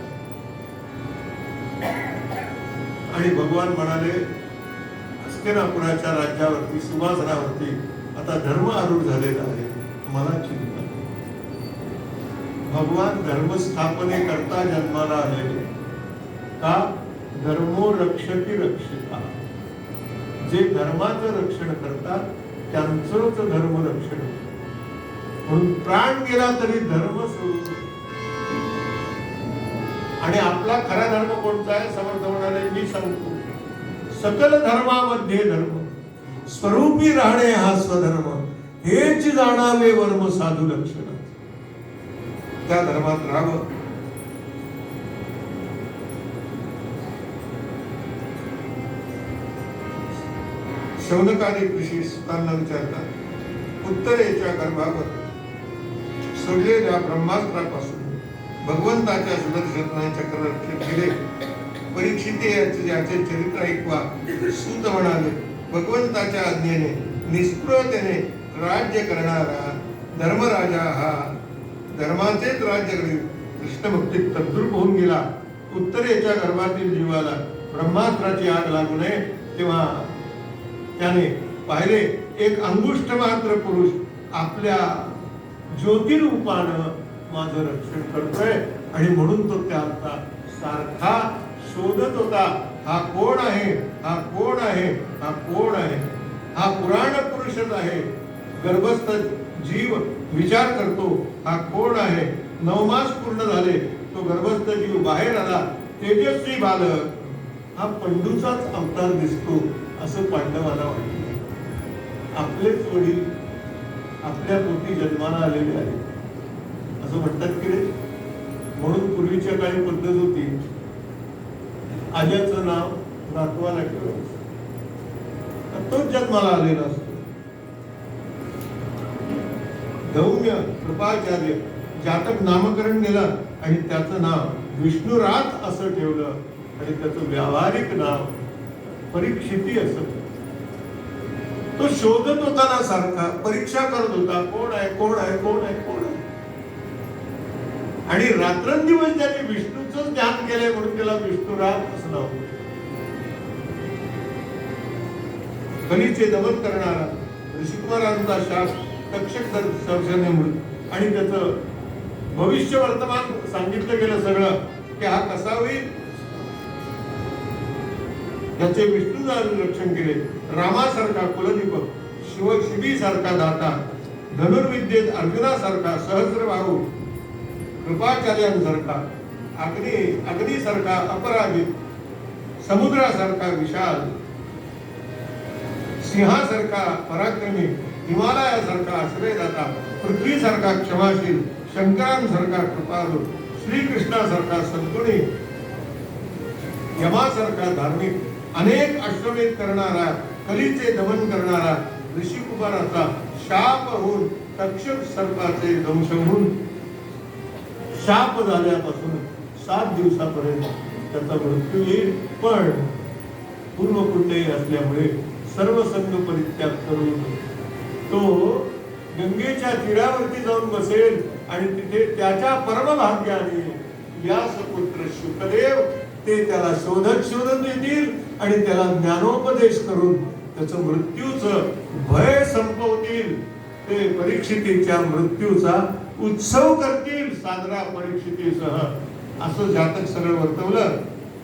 Speaker 3: आणि भगवान म्हणाले हस्तिनापुराच्या राज्यावरती, सिंहासनावरती आता धर्म आरूढ झालेला आहे, मला चिंता. भगवान धर्मस्थापने करता जन्माला आलेले. का? धर्मो रक्षती रक्षिता. जे धर्माचं रक्षण करतात त्यांचंच धर्म रक्षण होतं. म्हणून प्राण गेला तरी धर्म सोडून दे. आणि आपला खरा धर्म कोणता आहे? समर्थ म्हणाले, मी सांगतो, सकल धर्मामध्ये धर्म स्वरूपी राहणे हा स्वधर्म, हेच जाणावे वर्म साधू लक्षण. त्या धर्मात राहावं. शौनकादी ऋषी सुतांना विचारतात, उत्तरेच्या गर्भावर सोडलेल्या ब्रह्मास्त्रापासून भगवंताच्या सुदर्शनाने चक्र केले. परीक्षिते याचे चरित्र ऐकवा. सूत म्हणाले, भगवंताच्या आज्ञेने निष्प्रतेने राज्य करणारा धर्मराजा हा धर्माचेच राज्य करील. कृष्ण भक्तीत तद्रूप होऊन गेला. उत्तरेच्या गर्भातील जीवाला ब्रह्मास्त्राची आग लागू नये तेव्हा त्याने पाहिले, एक अंगुष्ठ मात्र पुरुष आपल्या ज्योतिरूपानं माझं रक्षण करतोय. आणि म्हणून तो त्याचा सारखा शोधत होता, हा कोण आहे, हा कोण आहे, हा कोण आहे. हा पुराण पुरुषच आहे. गर्भस्थ जीव विचार करतो, हा कोण आहे. 9 मास पूर्ण झाले, तो गर्भस्थ जीव बाहेर आला. तेजस्वी बालक, हा पंडूचाच अवतार दिसतो असं पांडवाला वाटलं. आपलेच वडील आपल्या पोटी जन्माला आलेले आहेत असं म्हणतात की रे. म्हणून पूर्वीच्या काळी पद्धत होती, आज्याचं नाव नातवाला ठेवायचं, तोच जन्माला आलेला असतो. धौम्य कृपाचार्य जातक नामकरण केलं आणि त्याचं नाव विष्णुराज असं ठेवलं आणि त्याचं व्यावहारिक नाव परीक्षिती असं. तो शोधत होता ना, सारखा परीक्षा करत होता, कोण आहे, कोण आहे, कोण आहे, कोण आहे. आणि रात्रंदिवस त्याने विष्णूच ध्यान केलंय म्हणून त्याला विष्णुराज असं नाव. कलीचे दमन करणारा ऋषिकुमारांचा शाप तक्षक दर्शनामुळे आणि त्याचं भविष्य वर्तमान सांगितलं गेलं सगळं की हा कसा होईल. त्याचे विष्णूने रक्षण केले. रामासारखा कुलदीपक, शिबीसारखा दाता, धनुर्विद्येत अर्जुनासारखा सहस्रबाहू, कृपाचार्यांसारखा, अग्नीसारखा अपराजित, समुद्रासारखा विशाल, सिंहासारखा पराक्रमी, हिमालयासारखा आश्रयदाता, पृथ्वीसारखा क्षमाशील, शंकरांसारखा कृपाळू, श्रीकृष्णासारखा सद्गुणी, यमासारखा धार्मिक, अनेक अश्वमेध करणारा, कलीचे दमन करणारा, ऋषिकुमाराचा शाप होऊन तक्षक सर्पाचे दंश होऊन शाप झाल्यापासून 7 दिवसापर्यंत त्याचा मृत्यू येईल. पण पूर्वपुण्य असल्यामुळे सर्व संघ परित्याग करून तो गंगेच्या तीरावरती जाऊन बसेल आणि तिथे त्याच्या परमभाग्याने व्यासपुत्र शुकदेव ते त्याला शोधत येतील आणि त्याला ज्ञानोपदेश करून त्याचं मृत्यूचं भय संपवतील. ते परीक्षितीच्या मृत्यूचा उत्सव करतील साजरा परीक्षितीसह. असं जातक सगळं वर्तवलं.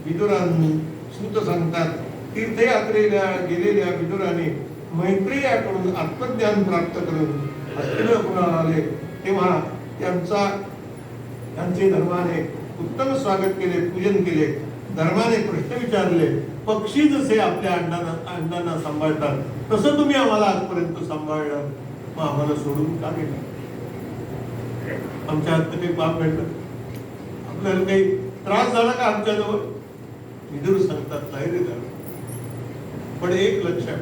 Speaker 3: विदुरांनी सूत सांगतात, तीर्थयात्रेला गेलेल्या विदुराने मैत्रेयाकडून आत्मज्ञान प्राप्त करून हस्तिनापुराला आले तेव्हा त्यांचे धर्माने उत्तम स्वागत केले, पूजन केले. धर्माने प्रश्न विचारले, पक्षी जसे आपल्या अंडांना सांभाळतात तसं तुम्ही आम्हाला आजपर्यंत सांभाळलं, मग आम्हाला सोडून का गेला? आमच्या हात काही पाप भेटलं, आपल्याला काही त्रास झाला का आमच्याजवळ? विदुर सांगतात, नाही रे झालं. पण एक लक्षात,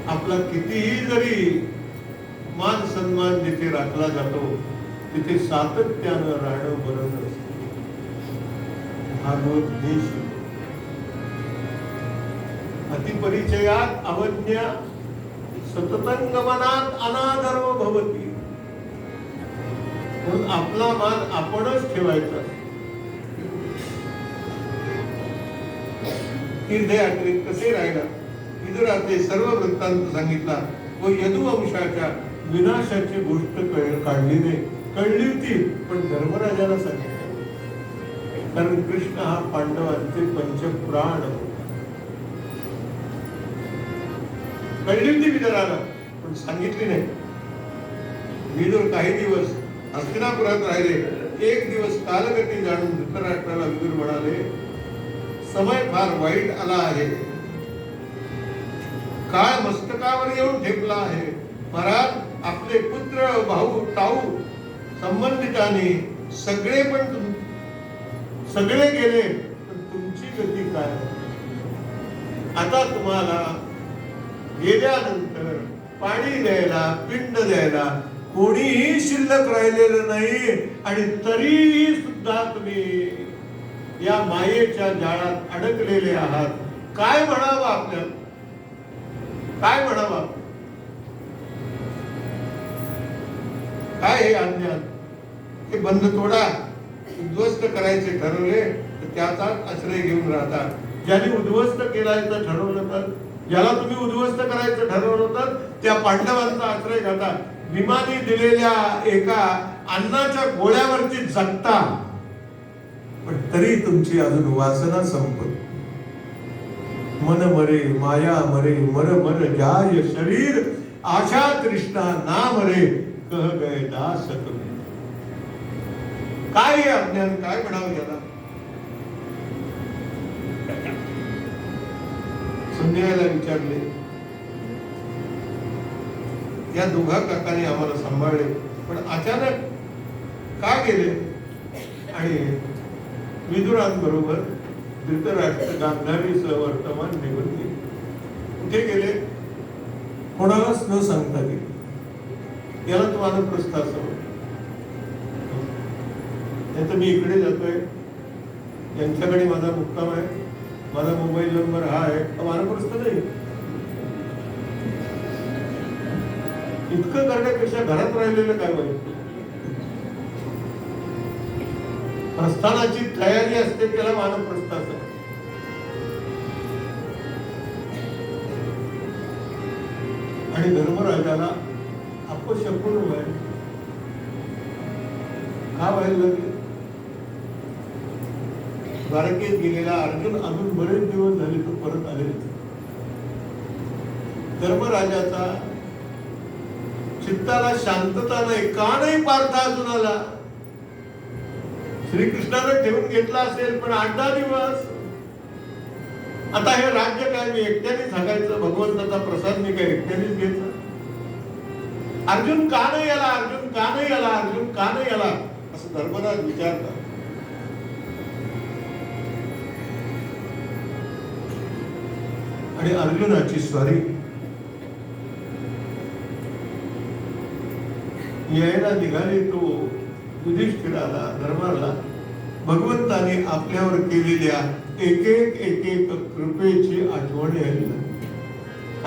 Speaker 3: आपला कितीही जरी मान सन्मान जिथे राखला जातो तिथे सातत्यानं राहणं बरं नसतं. भागवत देश अतिपरिचयात अवज्ञा सततंगमनात अनादरो भवती. म्हणून आपला मान आपणच ठेवायचा. तीर्थयात्रेत कसे राहिला विदुराचे सर्व वृत्तांत सांगितला व यदुवंशाच्या विनाशाची गोष्ट काढली नाही. कळली होती, पण धर्मराजाला सांगितलं. कारण कृष्ण हा पांडवांचे पंचप्राण. कळली होती विदुराला, पण सांगितली नाही. विदुर काही दिवस हस्तिनापुरात राहिले. एक दिवस कालगती जाणून धृतराष्ट्राला विदुर म्हणाले, समय फार वाईट आला आहे. काळ मस्तकावर येऊन ठेपला आहे. महाराज, आपले पुत्र, भाऊ, ताऊ, संबंधितांनी सगळे सगळे गेले, पण तुमची गती काय? आता तुम्हाला गेल्यानंतर पाणी द्यायला, पिंड द्यायला कोणीही शिल्लक राहिलेलं नाही. आणि तरीही सुद्धा तुम्ही या मायेच्या जाळात अडकलेले आहात. काय म्हणावं आपल्याला? काय म्हणावं? काय हे अज्ञान? हे बंद तोडा. उद्ध्वस्त करायचे ठरवले तर त्याचाच आश्रय घेऊन राहता. ज्याने उद्ध्वस्त केलायचं ठरवलं तर, ज्याला तुम्ही उद्ध्वस्त करायचं ठरवलं तर त्या पांडवांचा आश्रय घेता. भीमाने दिलेल्या एका अन्नाच्या गोळ्यावरती जगता, पण तरी तुमची अजून वासना संपत. मन मरे माया मरे, मर मर जाय शरीर, आशा तृष्णा ना मरे, कह गए दास तुम्ही. काय हे अज्ञान? काय म्हणावं याला? संध्याला विचारले. या दोघा काकांनी आम्हाला सांभाळले, पण अचानक का गेले? आणि विदुरांबरोबर धृतराष्ट्र गांधारीसह वर्तमान निघून गेले. कुठे गेले? कोणालाच न सांगता गेले. याला तुम्हाला प्रस्ताव समज. तर मी इकडे जातोय, यांच्याकडे माझा मुक्काम आहे, माझा मोबाईल नंबर हा आहे, वानप्रस्थ नाही. इतकं करण्यापेक्षा घरात राहिलेलं काय वाईट? प्रस्थानाची तयारी असते, त्याला वानप्रस्थ असतं. आणि धर्मराजाला अपशकुन व्हायला का व्हायला लागले? द्वारकेत गेलेला अर्जुन अजून बरेच दिवस झाले तो परत आले. धर्मराजाचा चित्ताला शांतता नाही. का नाही पार्थ अजून आला? श्रीकृष्णाने ठेवून घेतला असेल, पण 8-10 दिवस. आता हे राज्य काय मी एकट्याने सांगायचं? भगवंताचा प्रसाद मी काय एकट्यानेच घ्यायचा? अर्जुन का नाही आला? अर्जुन का नाही आला? अर्जुन का नाही आला? असं धर्मराज विचारतात. आणि अर्जुनाची स्वारी यायला निघाले. तो युधिष्ठिराला, धर्माला भगवंताने आपल्यावर केलेल्या एक एक कृपेची आठवण यायला.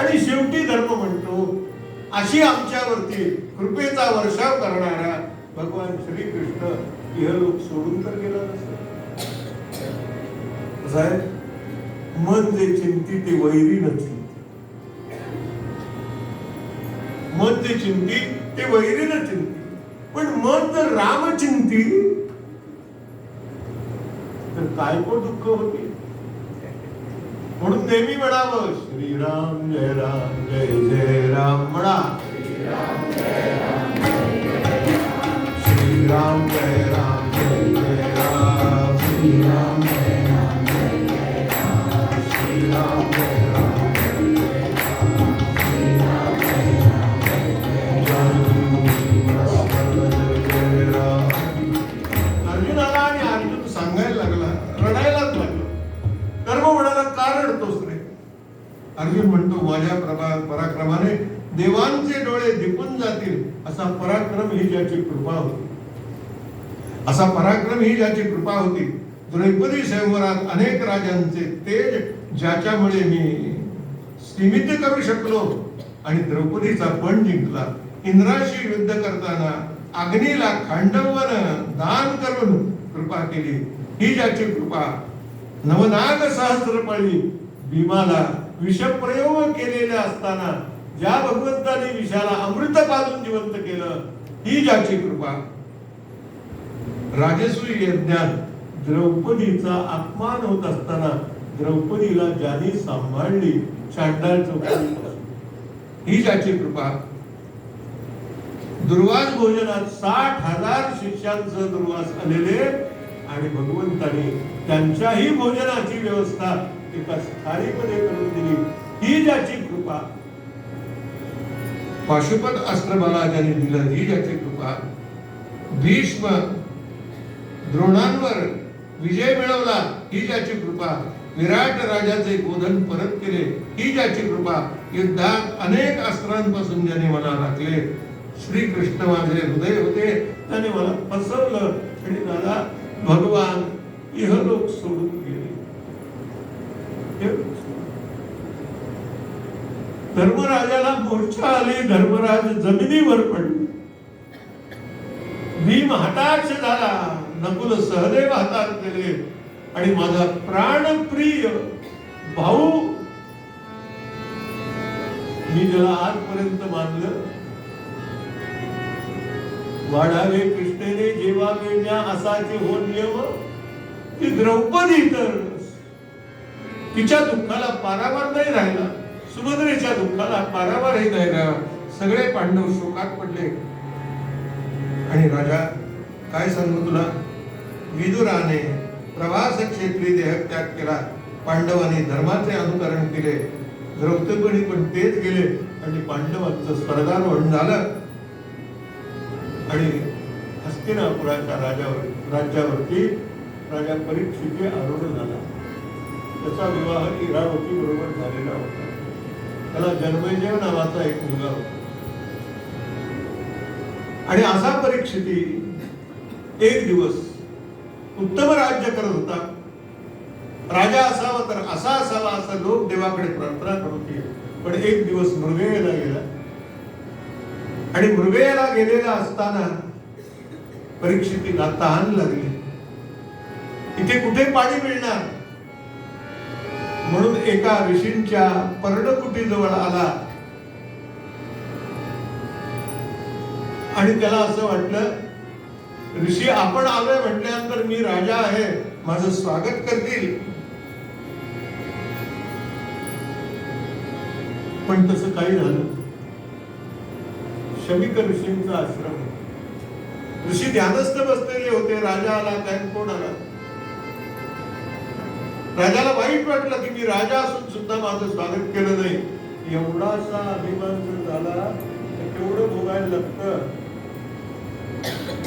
Speaker 3: आणि शेवटी धर्म म्हणतो, अशी आमच्यावरती कृपेचा वर्षाव करणारा भगवान श्रीकृष्ण इहलोक सोडून तर गेला नसेल. मन जे चिंती ते वैरी न चिंती. मन जे चिंती ते वैरी न चिंती. पण मन जर राम चिंती तर काय को दुःख होते? म्हणून नेहमी म्हणावं, श्रीराम जय राम जय जय राम म्हणा. श्रीराम जय राम जय जय राम, श्रीराम जय राम जय जय राम, श्रीराम जय राम जय जय राम, श्रीराम जय राम जय जय राम, श्रीराम जय राम जय जय राम. अर्जुनाला आणि अर्जुन सांगायला लागला, रडायलाच लागला. कर्म म्हणाला, का रडतोस रे? अर्जुन म्हणतो, माझ्या पराक्रमाने देवांचे डोळे दिपून जातील असा पराक्रम ही ज्याची कृपा होती, असा पराक्रम ही ज्याची कृपा होती. द्रौपदी स्वयंवरात अनेक राजांचे तेज ज्याच्यामुळे मी सीमित करू शकलो आणि द्रौपदीचा पण जिंकला. इंद्राशी युद्ध करताना अग्नीला खांडवन दान करून कृपा केली ही ज्याची कृपा. नवनाग सहस्रपळी भीमाला विषप्रयोग केलेले असताना ज्या भगवंताने विषाला अमृत पाजून जिवंत केलं ही ज्याची कृपा. राजसूय यज्ञात द्रौपदीचा अपमान होत असताना द्रौपदीला ज्याने सांभाळली चांडाळ चौकापासून, ही ज्याची कृपा. दुर्वास भोजनात 60,000 शिष्यांसह दुर्वास आलेले आणि भगवंताने त्यांच्याही भोजनाची व्यवस्था एका थाळीमध्ये करून दिली, ही ज्याची कृपा. पाशुपत अस्त्र मला ज्याने दिलं, ही ज्याची कृपा. भीष्म द्रोणांवर विजय मिळवला, ही ज्याची कृपा. विराट राजाचे गोधन परत केले, ही ज्याची कृपा. युद्धात अनेक अस्त्रांपासून ज्याने मला राखले. श्रीकृष्ण माझे हृदय होते, त्याने मला फसवलं आणि मला भगवान इहलोक सोडून गेले. धर्मराजाला मूर्छा आली, धर्मराज जमिनीवर पडले. भीम हताश झाला, नकुल सहदेव हातात गेले आणि माझा प्राणप्रिय भाऊ, मी ज्याला आजपर्यंत मानलं, वाढावे कृष्णेने जेव्हा वेण्या असाचे हो नियम, ती द्रौपदी तर तिच्या दुःखाला पारावार नाही राहिला, सुभद्रेच्या दुःखाला पारावारही नाही राहिला. सगळे पांडव शोकात पडले. आणि राजा काय सांगू तुला, विदुराने प्रवास क्षेत्री देहत्याग केला, पांडवांनी धर्माचे अनुकरण केले. द्रौपदी पण तेच गेले आणि पांडवांचं स्वर्गारोहण झालं आणि हस्तिनापुराच्या राज्यावरती राजा परीक्षित आरूढ झाला. त्याचा विवाह इरावती बरोबर झालेला होता. त्याला जन्मेजय नावाचा एक मुलगा होता. आणि असा परीक्षिती एक दिवस उत्तम राज्य करत होता. राजा असावा तर असा असावा असं लोक देवाकडे प्रार्थना करत होते. पण एक दिवस मृगयेला गेला आणि मृगयेला गेलेला असताना परीक्षितीला तहान लागली. इथे कुठे पाणी मिळणार म्हणून एका ऋषींच्या पर्णकुटीजवळ आला आणि त्याला असं वाटलं, ऋषी आपण आलोय म्हटल्यानंतर मी राजा आहे, माझं स्वागत करतील. पण तसं काही झालं. शमिक ऋषींचा आश्रम, ऋषी ध्यानस्थ बसलेले होते. राजा आला, काय कोण आला. राजाला वाईट वाटलं की मी राजा असून सुद्धा माझं स्वागत केलं नाही. एवढासा अभिमान जर झाला तर केवढं भोगायला लागतं.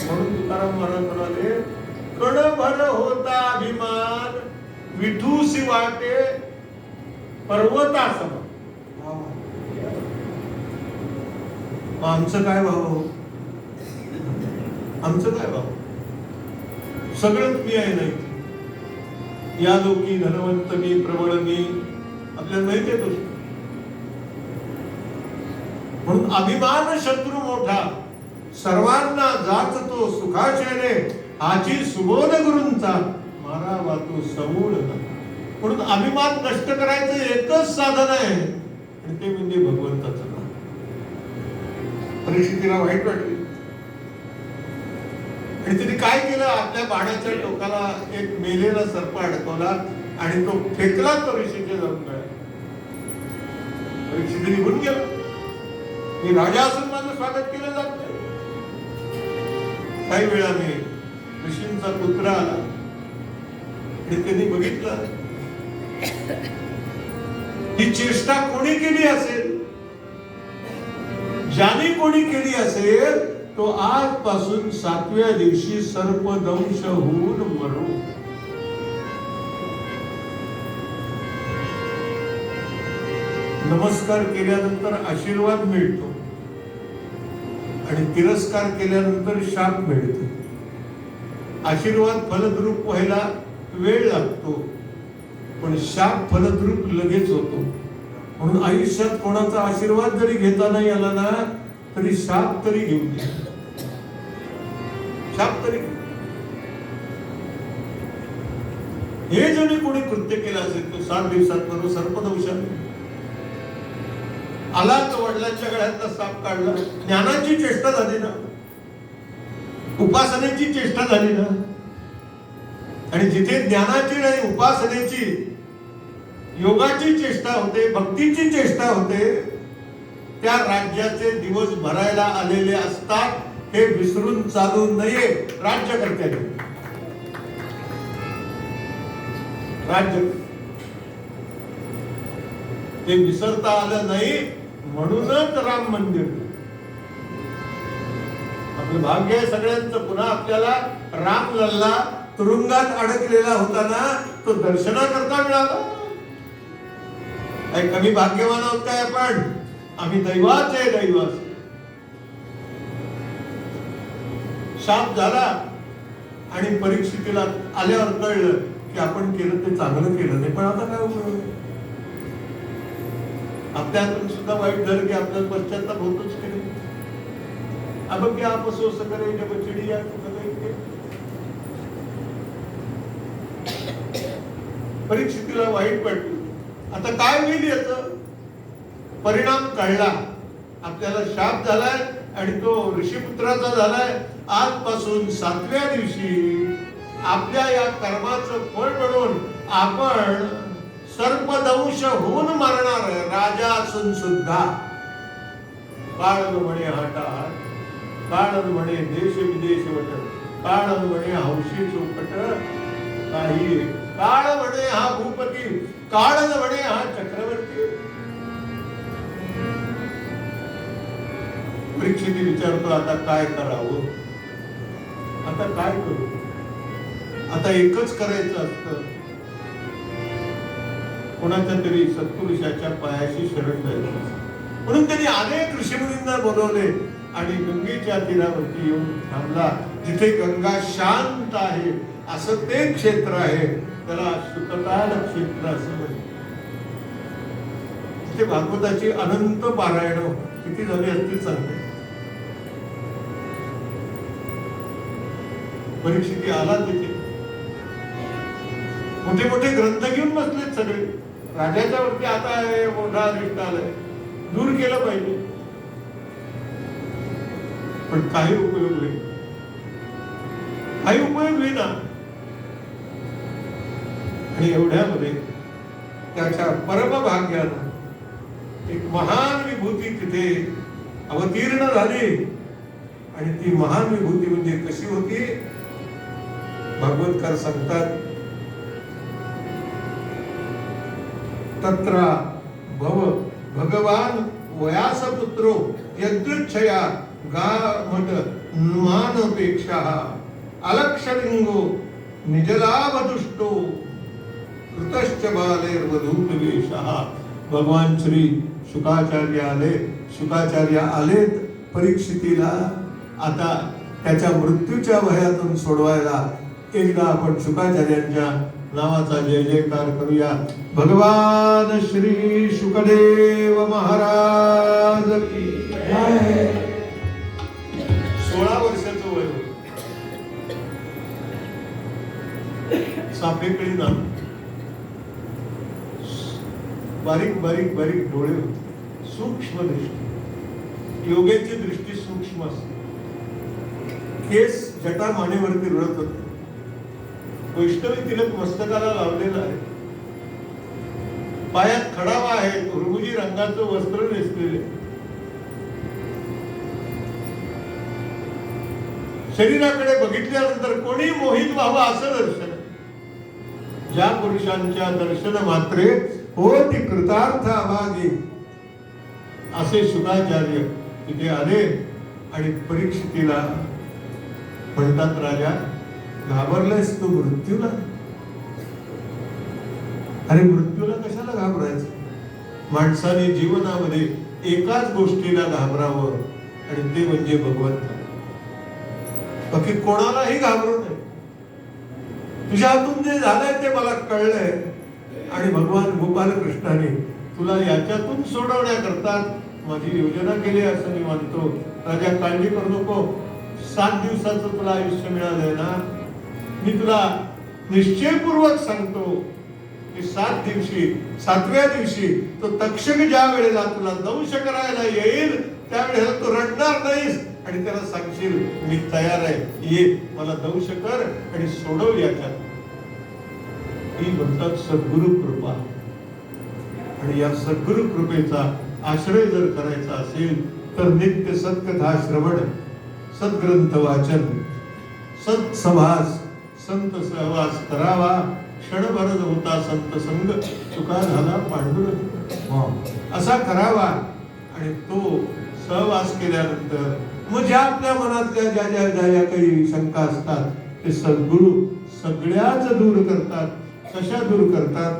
Speaker 3: म्हणून तुकाराम महाराज म्हणाले, कणभर होता अभिमान, विठूसी वाटे पर्वतासम. आमचं काय भाऊ, आमचं काय भाऊ, सगळंच मी आहे. नाही या लोकी धनवंत मी, प्रबळ मी, आपल्याला माहिती आहे तो. म्हणून अभिमान शत्रू मोठा, सर्वांना जात तो सुखाचेने, आची सुबोध गुरूंचा मारावा तो समूळ. म्हणून अभिमान नष्ट करायचं एकच साधन आहे आणि ते म्हणजे भगवंताचं नाम. परिस्थितीला वाईट वाटली आणि तिने काय केलं, आपल्या बाणाच्या टोकाला एक मेलेला सर्प अडकवला आणि तो फेकला तो ऋषीच्या जाऊन गळ्यात. ऋषी निघून गेला. मी राजा असून माझं स्वागत केलं जात नाही. काही वेळाने ऋषींचा पुत्र आला आणि त्यांनी बघितलं ही चेष्टा कोणी केली असेल. ज्याने कोणी केली असेल तो आजपासून 7व्या दिवशी सर्पदंश होऊन मरू. नमस्कार केल्यानंतर आशीर्वाद मिळतो आणि तिरस्कार केल्यानंतर शाप मिळतो. आशीर्वाद फलद्रूप व्हायला वेळ लागतो पण शाप फलद्रूप लगेच होतो. म्हणून आयुष्यात कोणाचा आशीर्वाद जरी घेता नाही आला ना तरी शाप तरी घेऊन घ्या. शाप तरी हे जरी कोणी कृत्य केलं असेल तो 7 दिवसात बरोबर सर्पदंशाने आला तर वडिलांच्या गळ्यातला साप काढला. ज्ञानाची चेष्टा झाली ना. उपासनेची चेष्टा झाली ना. आणि जिथे ज्ञानाची आणि उपासनेची, योगाची चेष्टा होते, भक्तीची चेष्टा होते, त्या राज्याचे दिवस भरायला आलेले असतात. हे विसरून चालू नये राज्यकर्त्यांनी. राज्य ते विसरता आलं नाही म्हणूनच राम मंदिर. आपलं भाग्य आहे सगळ्यांचं. पुन्हा आपल्याला राम लल्ला तुरुंगात अडकलेला होता ना, तो दर्शनाकरता मिळाला. काही कमी भाग्यवान आहोत काय आपण? आम्ही दैवाच आहे, दैवाच. शाप झाला आणि परीक्षितीला आल्यावर कळलं की आपण केलं ते चांगलं केलं नाही, पण आता काय उपयोग? आपल्या हातून सुद्धा वाईट झालं की आपल्याला पश्चाताप होतोच की नाही. अब क्या अफसोस करे जब चिड़िया परीक्षितीला वाईट वाटलं. आता काय होईल याचं? परिणाम कळला. आपल्याला शाप झालाय आणि तो ऋषीपुत्राचा झालाय. आजपासून 7व्या दिवशी आपल्या या कर्माचं फळ म्हणून आपण सर्पदंश होऊन मरणार राजा असून सुद्धा. काळ म्हणे हाटाहाट, काळ म्हणे देश विदेश वट, काळ म्हणे हौशी चौकट, काही काळ म्हणे हा भूपती, काळ म्हणे हा चक्रवर्ती. परीक्षिती विचारतो आता काय करावं, आता काय करू? आता एकच करायचं असतं, कोणाच्या तरी सत्पुरुषाच्या पायाशी शरण जायचं. म्हणून त्यांनी अनेक ऋषीमुनींना बोलवले आणि गंगेच्या तीरावरती येऊन थांबला. जिथे गंगा शांत आहे असं ते क्षेत्र आहे, त्याला सुखताल क्षेत्र असं म्हणतात. तिथे भागवताची अनंत पारायण किती झाली असतील सांगते. परीक्षिती आला तिथे, मोठे मोठे ग्रंथ घेऊन बसलेत सगळे. राजाच्या वरती आता मोठा अरिष्ट आलाय, दूर केलं पाहिजे, पण काही उपयोग नाही, काही उपयोग होईना. आणि एवढ्यामध्ये त्याच्या परमभाग्यानं एक महान विभूती तिथे अवतीर्ण झाली. आणि ती महान विभूती म्हणजे कशी होती? भागवतकार सांगतात, तत्र भव भगवान वयासपुत्रो यदृच्छया गामट मानपेक्षा अलक्षलिंगो निजलाभदुष्टो कृतश्च बालेर्वधूतवेशः. भगवान श्री शुकाचार्य आले. शुकाचार्य आलेत परीक्षितीला आता त्याच्या मृत्यूच्या भयातून सोडवायला. एकदा आपण शुकाचार्यांच्या नावाचा जय जयकार करूया. भगवान श्री शुकदेव महाराज की जय. 16 वर्षाचं वय होतं. सापेकडे ना बारीक बारीक बारीक डोळे होते, सूक्ष्म दृष्टी. योग्याची दृष्टी सूक्ष्म असते. केस जटा मानेवरती रुळत होते. वैष्णवी तिलक मस्तकाला लावलेला आहे. पायात खडावा आहे, रुबुजी रंगाचं वस्त्र नेसलेले. शरीराकडे बघितल्यानंतर कोणी मोहित व्हावं असं दर्शन. ज्या पुरुषांच्या दर्शन मात्रे होती कृतार्थ अभागी, असे शुकाचार्य तिथे आले आणि परीक्षितीला म्हणतात, राजा घाबरलायस तू मृत्यूला? अरे मृत्यूला कशाला घाबरायचं? माणसाने जीवनामध्ये एकाच गोष्टीला घाबरावं आणि ते म्हणजे भगवंत. बाकी कोणालाही घाबरू नये. तुझ्या हातून जे झालंय ते मला कळलंय आणि भगवान गोपालकृष्णाने तुला याच्यातून सोडवण्याकरता माझी योजना केली असं मी मानतो. राजा काळजी करू नको. 7 दिवसाचं तुला आयुष्य मिळालंय ना. मी तुला निश्चयपूर्वक सांगतो की 7व्या दिवशी तो तक्षक ज्या वेळेला तुला दंश करायला येईल त्यावेळेला तू रडणार नाहीस, आणि त्याला सांगशील मी तयार आहे, ये मला दंश कर आणि सोडव याच्यात, ही म्हणतात सद्गुरु कृपा. आणि या सद्गुरु कृपेचा आश्रय जर करायचा असेल तर नित्य सत्कथा श्रवण, सद्ग्रंथ वाचन, सत्सभास संत सहवास करावा. क्षणभर होता संत संग, तुका झाला पांडुरंग. असा करावा. आणि तो सहवास केल्यानंतर मग ज्या आपल्या मनातल्या ज्या ज्या ज्या ज्या काही शंका असतात ते सद्गुरु सगळ्याच दूर करतात. कशा दूर करतात?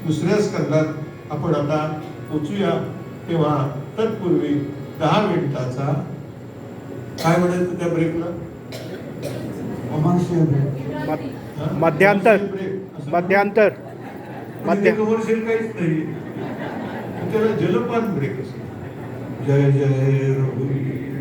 Speaker 3: दुसऱ्या स्कंदात आपण आता पोचूया. तेव्हा तत्पूर्वी 10 मिनिटाचा काय म्हणायचं त्या ब्रेकला?
Speaker 1: Commercial break.
Speaker 4: मध्यांतर
Speaker 3: कमर्शियल काहीच नाही, त्याला जलपान ब्रेक असतो. जय जय रघुवीर.